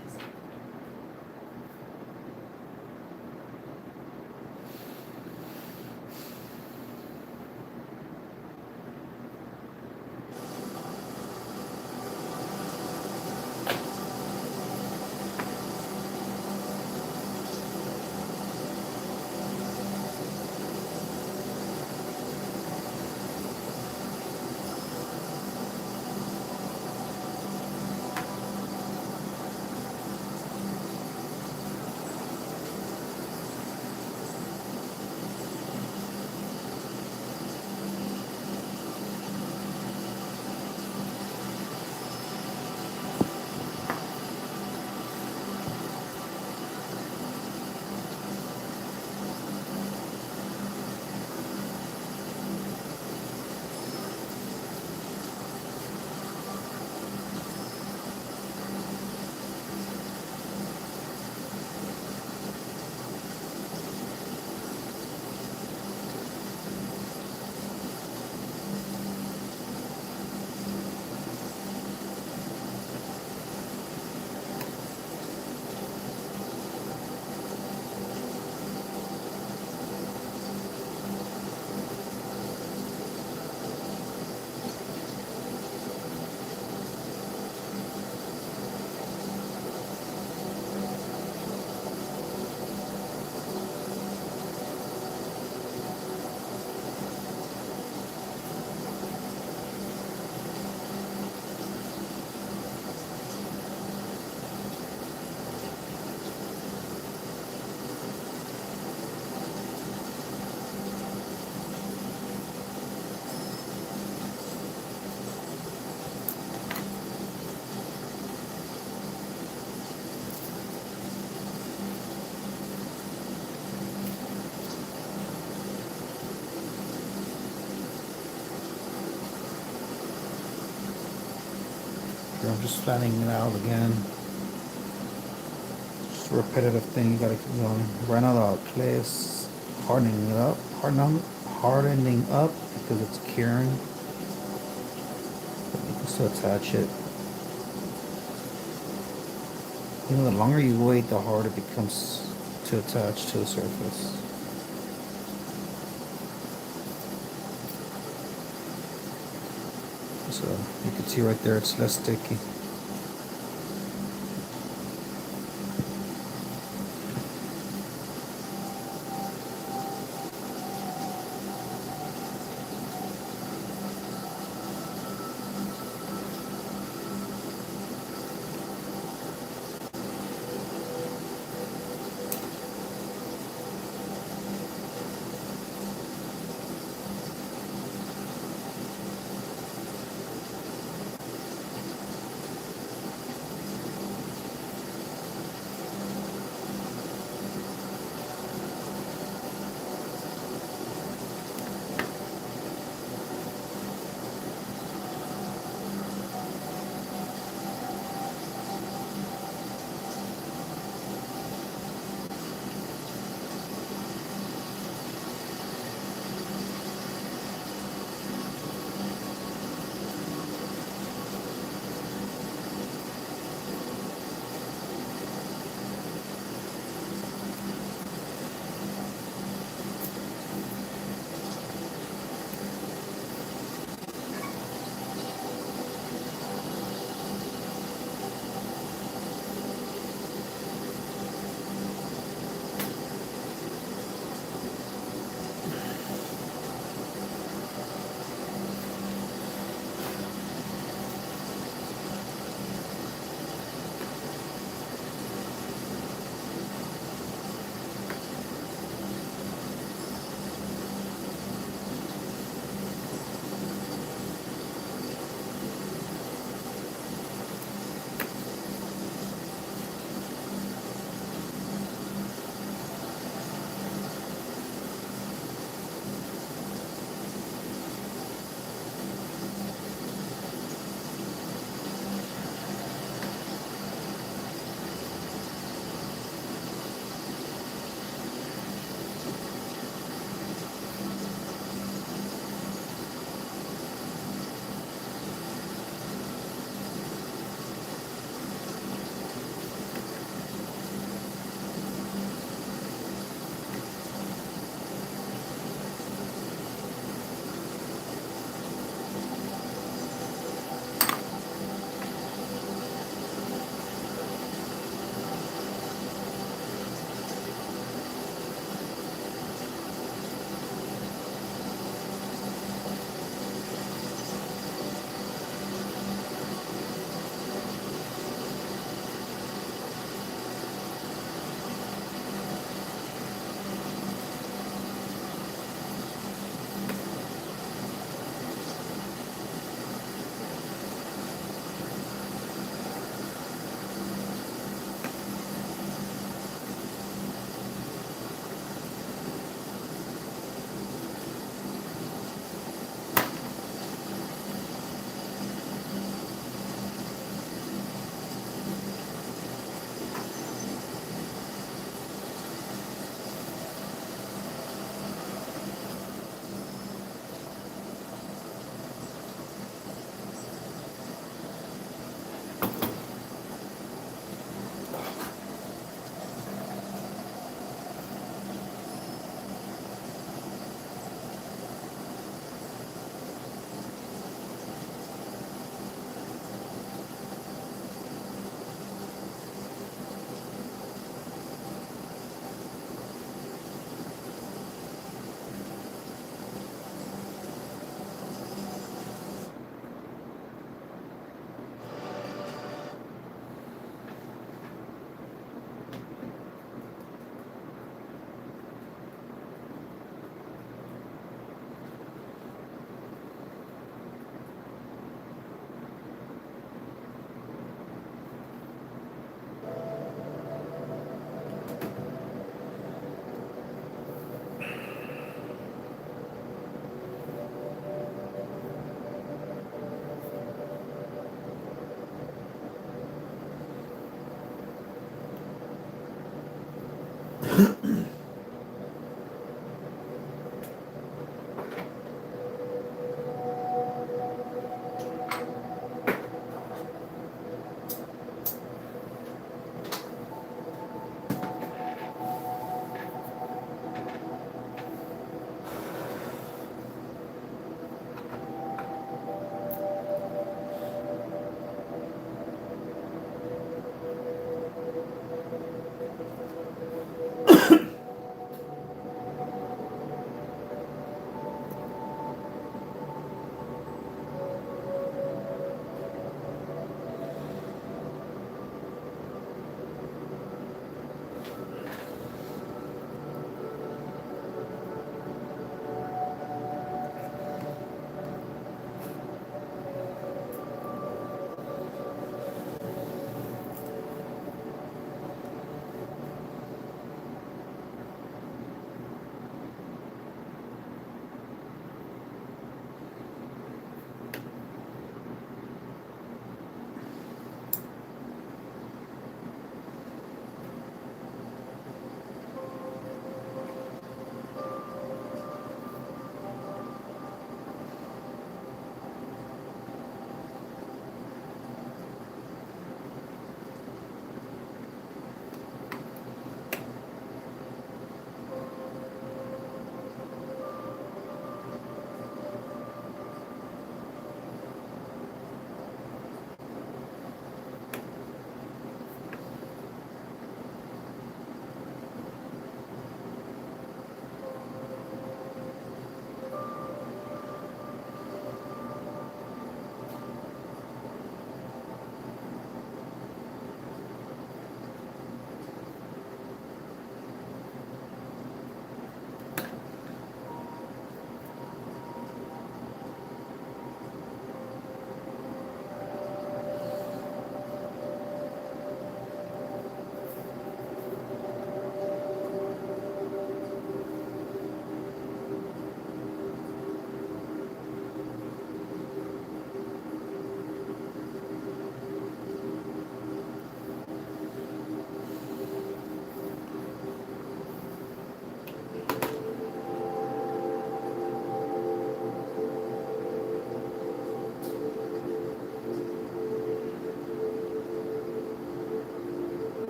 I'm just flattening it out again. Just a repetitive thing. You gotta keep going. Right now the clay is hardening it up, hardening up because it's curing. But you can still attach it. You know, the longer you wait, the harder it becomes to attach to the surface. So you can see right there, it's less sticky.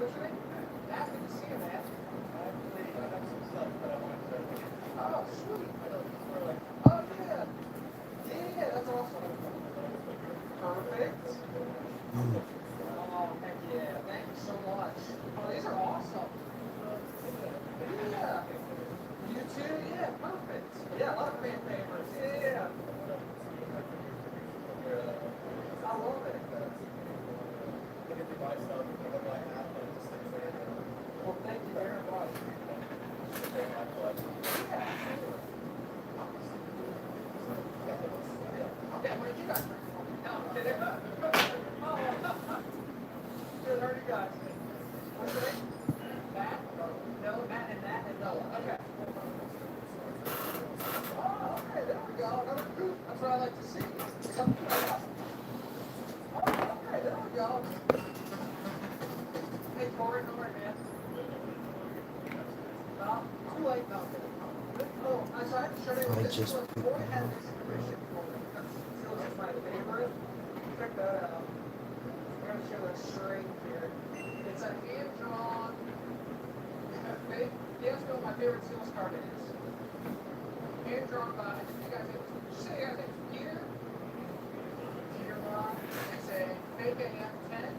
What's your name? Matt, good to see you, man. Actually, I have some stuff that I wanted to. Oh, sweet. Oh, yeah. Yeah, that's awesome. Perfect. Oh, heck yeah. Thank you so much. Oh, these are awesome. Yeah. You too? Yeah, perfect. Yeah, a lot of fan favorites. Yeah. I love it. Well, thank you very much. Yeah. Yeah, what did you guys bring for me? No, did it? Oh, good, how are you guys? What's your name? Matt? No, Matt and Matt and Noah. Okay. Oh, okay, there we go. Another group. That's what I like to see. Something like that. Oh, okay, there we go. Hey, Corey, how are you, man? Well, too late, no. Oh, I'm sorry, I have to show you. I This just one, put Corey that had on. this commission for me. Still just my favorite. Check that out. I'm going to show that string here. It's an hand-drawn. Guess what my favorite Seals card is? Hand-drawn by, you guys, say you guys name Peter? Peter Ron. It's a fake AM10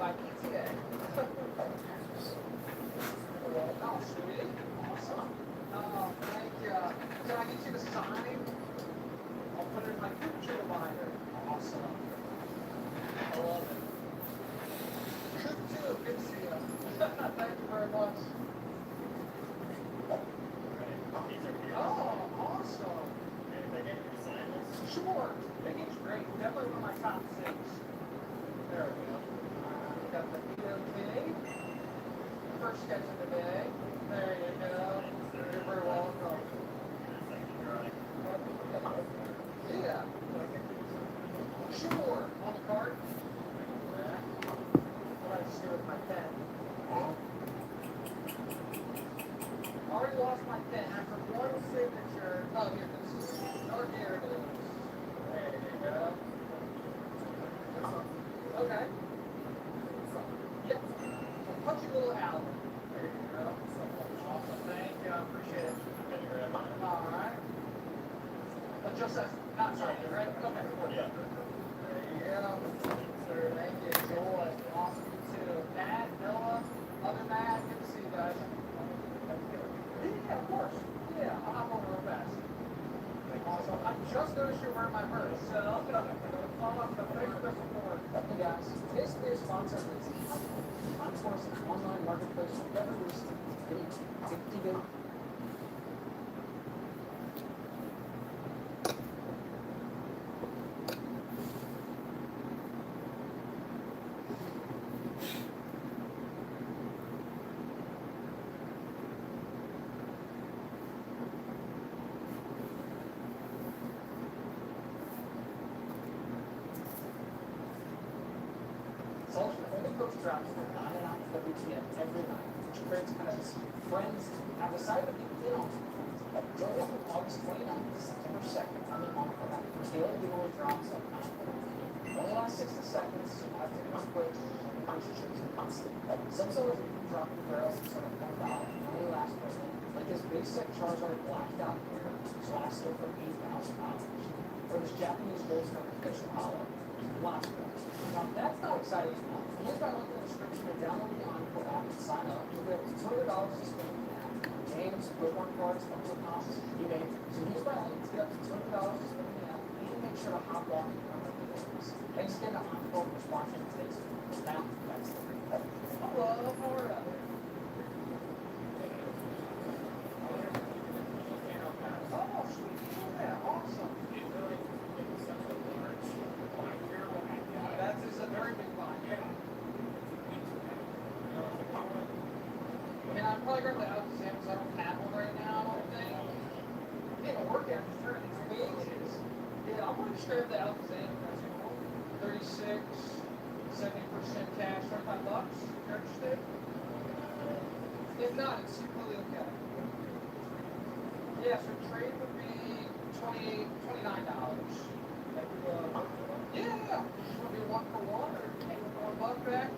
by ETA. Oh, sweet. Awesome. Oh, thank you. Can I get you to sign? I'll put it in my picture binder. Awesome. I love it. You too. Good to see you. Thank you very much. Oh, awesome. Sure. Biggie's great. Definitely one of my top 6. There we go. Got the BOK. First sketch of the day. There you go. You're very welcome. Yeah. Sure. On the card? Yeah. What I just do with my pen. I already lost my pen after one signature. Oh, here it is. Oh, here it is. There you go. Okay. Yep. Punch your little album. There you go. Awesome. Thank you. I appreciate it. All right. Just as not sorry, right? Okay. Yeah. There you go. Thank you. Joy. Awesome. You too. Matt, Noah, other Matt. Good to see you guys. Yeah, of course. Yeah, I'll hop over real fast. Awesome. I just noticed you're wearing my merch, so I'm gonna follow up the thanks for the support. Hey guys, today's today's sponsor is Outsource online marketplace for beverage. Get Coach drops for 9 hours WTF every night, which creates kind of this friends have decided to be in on it. Join us from August 29th to September 2nd on the on-call for daily giveaway drops of only last 60 seconds, so you have to be quick and relationships are constant. Some sellers are even dropping barrels and sort of $1 only last for a minute. Like this basic Charizard blacked out here, so I still for $8,000. Or this Japanese gold star official hollow. Last one. Now that's not exciting enough. Use my link in the description and download the Encore app and sign up. You'll get $200 to spend in the app. Games, Pokemon cards, Funko Pops, you name it. So use my link to get up to $200 to spend in the app and make sure to hop on and run the videos. Thanks again to Encore for sponsoring today's video. Now, that's the video. Hello, how are you? Oh, sweet. Yeah, awesome. That is a very big line. Yeah. I mean, I'm probably going to Alexander because I don't have one right now, I don't think. It'll work out for pages. Yeah, I'm going to straight up the Alexander. 36, 70% cash, $25. You're interested? If not, it's completely okay. Yeah, so trade would be $29. Yeah. You want to be 1 for 1 or $1 back?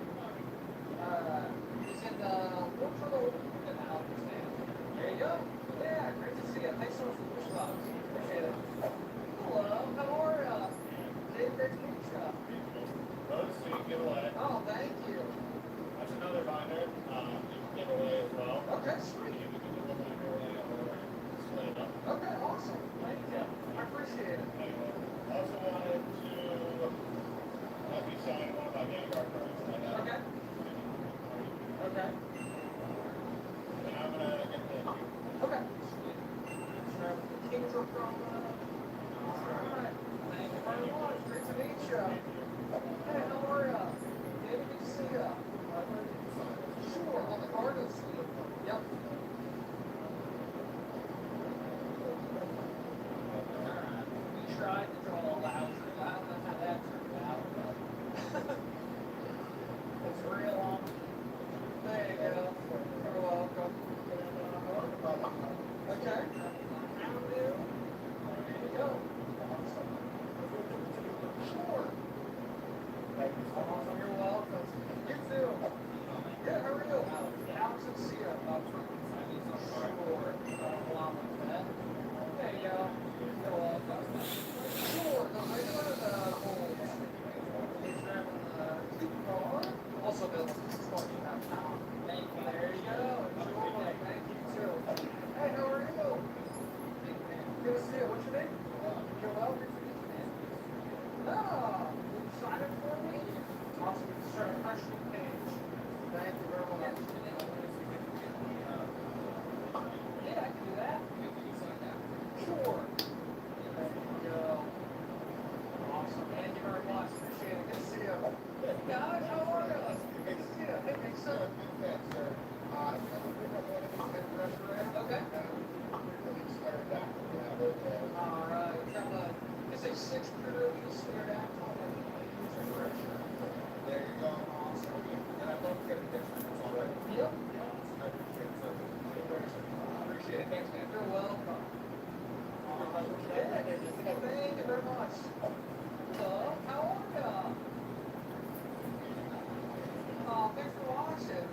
Okay. Avenue. There you go. Sure. Awesome. You're welcome. You too. Yeah, how are you? Alex and Sia. Sure. Along with that. There you go. You're welcome. Sure. The regular, the whole car. Also available to start downtown. Thank you. There you go. Sure. Thank you too. Hey, how are you? Good to see you. What's your name? You're welcome. Oh, you excited for me? Awesome. Sure. Fresh new page. Thank you very much. Yeah, I can do that. Sure. There you go. Awesome. Thank you very much. Appreciate it. Good to see you. Guys, how are you? Good to see you. Hey, thanks, sir. Okay. All right. It's a 6-period squared axle. There you go. Awesome. And I'd love to get a picture. It's all right. Yep. I appreciate it. Appreciate it. Thanks, man. You're welcome. Okay. Thank you very much. Hello. How are you? Oh, thanks for watching.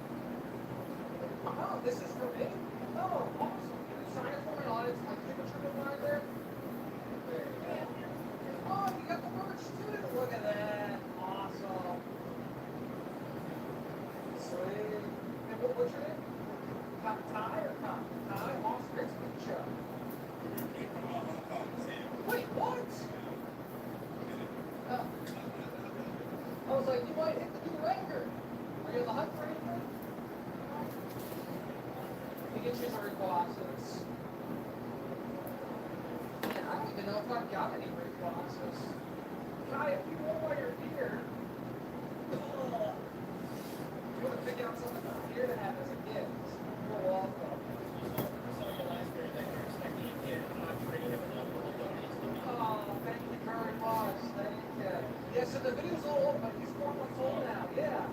Oh, this is for me? Oh, awesome. Can you sign it for me? I'll add it to my signature line there. Oh, you got the merch too. Look at that. Awesome. Sweet. And what's your name? Ty or Ty? Ty? Awesome. Great to meet you. Wait, what? I was like, you might hit the new record. Are you on the hunt for anything? You get your red boxes. Man, I don't even know if I've got any red boxes. Ty, if you want while you're here, you want to pick out something from here to have as a gift, you're welcome. Oh, thank you very much. Thank you. Yeah, so the video's all old, but he's 4 months old now. Yeah.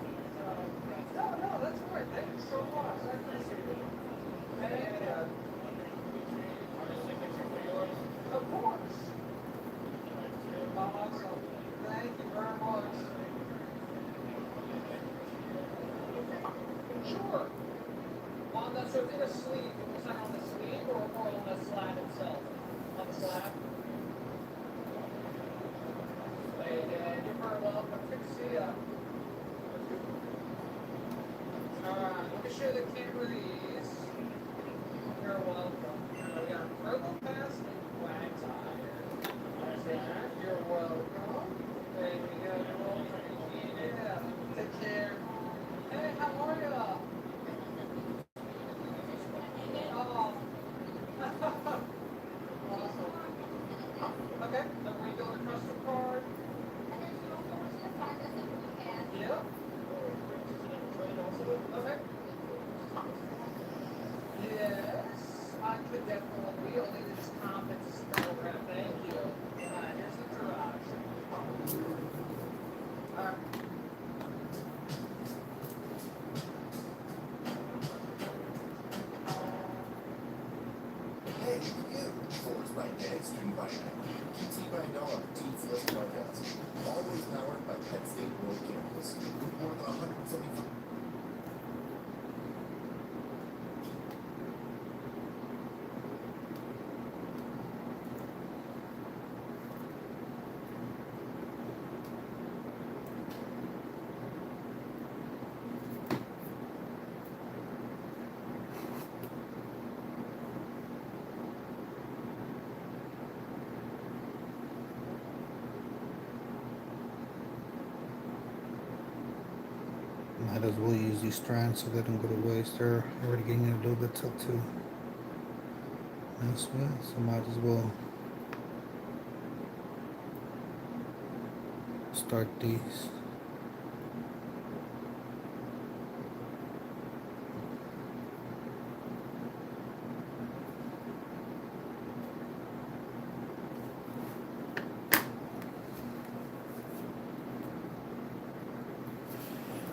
No, that's great. Thank you so much. I appreciate it. Thank you. Of course. Awesome. Thank you very much. Sure. On the, so it's in a sleeve. You can sign on the sleeve or on the slab itself? On the slab? Hey, you're very welcome. Good to see you. Alright, let me show you the camera these. You're welcome. We got purple pass and black tire. There's that. You're welcome. There we go. You're welcome. Yeah. Take care. Hey, how are ya? Oh. Awesome. Okay, then we go to custom card. Yep. Okay. Yes, I could definitely. We'll need to just comments program. Thank you. Here's the garage. Alright. Hey, you. Forwards by day, student by night. PT by dollar. Teens list podcast. Always powered by Penn State World Campus. With more than 175. Might as well use these strands so they don't go to waste. They're already getting a little bit tough too. This way, so might as well start these.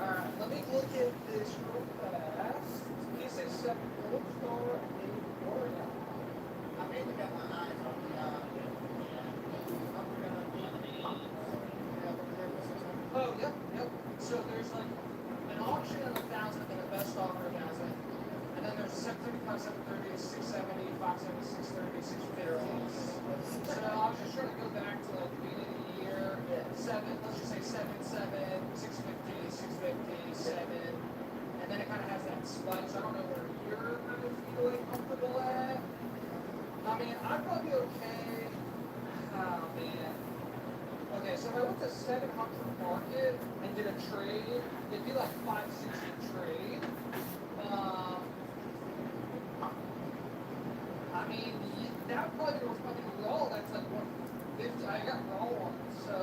Alright, let me look at this real fast. This is 7 gold star and 8 Oregon. 655, 730, 670, 570, 630, 650. So I was just trying to go back to like the beginning of the year. Let's just say 650, 650, 7. And then it kind of has that spike. So I don't know where you're kind of feeling comfortable at. I mean, I'd probably be okay. Oh, man. Okay, so if I went to 700 market and did a trade, it'd be like 560 trade. I mean, that would probably be what's fucking raw. That's like 150. I got raw ones, so.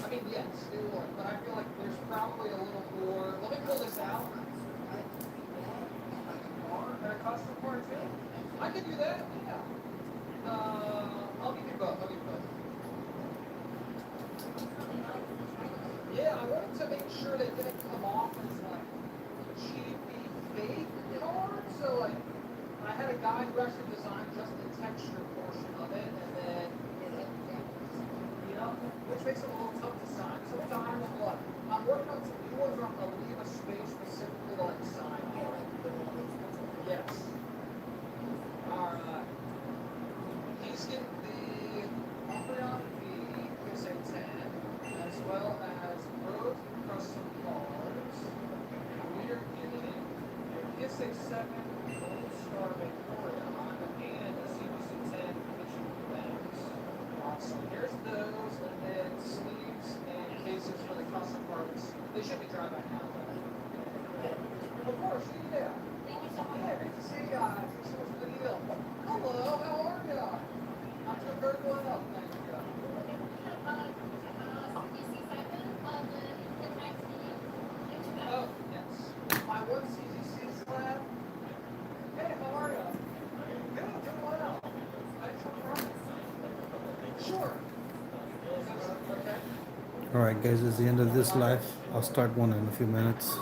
I mean, yes, it would, but I feel like there's probably a little more. Let me pull this out. That custom part too. I could do that, yeah. I'll give you both. Yeah, I wanted to make sure they didn't come off as like cheapy fake cards. So like, I had a guy who actually designed just the texture portion of it, and then which makes it a little tough to sign. Sometimes I'm working on some new ones where I'm gonna leave a space specifically to like sign on. Yes. Alright. He's getting the Umbreon V PSA 10, as well as both custom cards. We are getting a PSA 7 Gold Star Vaporeon and a CBC 10 Mission Banks. Awesome. Here's those, and then sleeves and cases for the custom cards. They should be dry by now. Of course, yeah. Thank you so much. Yeah, great to see you guys. Thanks so much for the deal. Hello, how are you? I'm doing very well, thank you. Oh, yes. My one CZC slab. Hey, how are you? Good, doing well. Thanks for coming. Sure. Okay. All right, guys, this is the end of this live. I'll start one in a few minutes.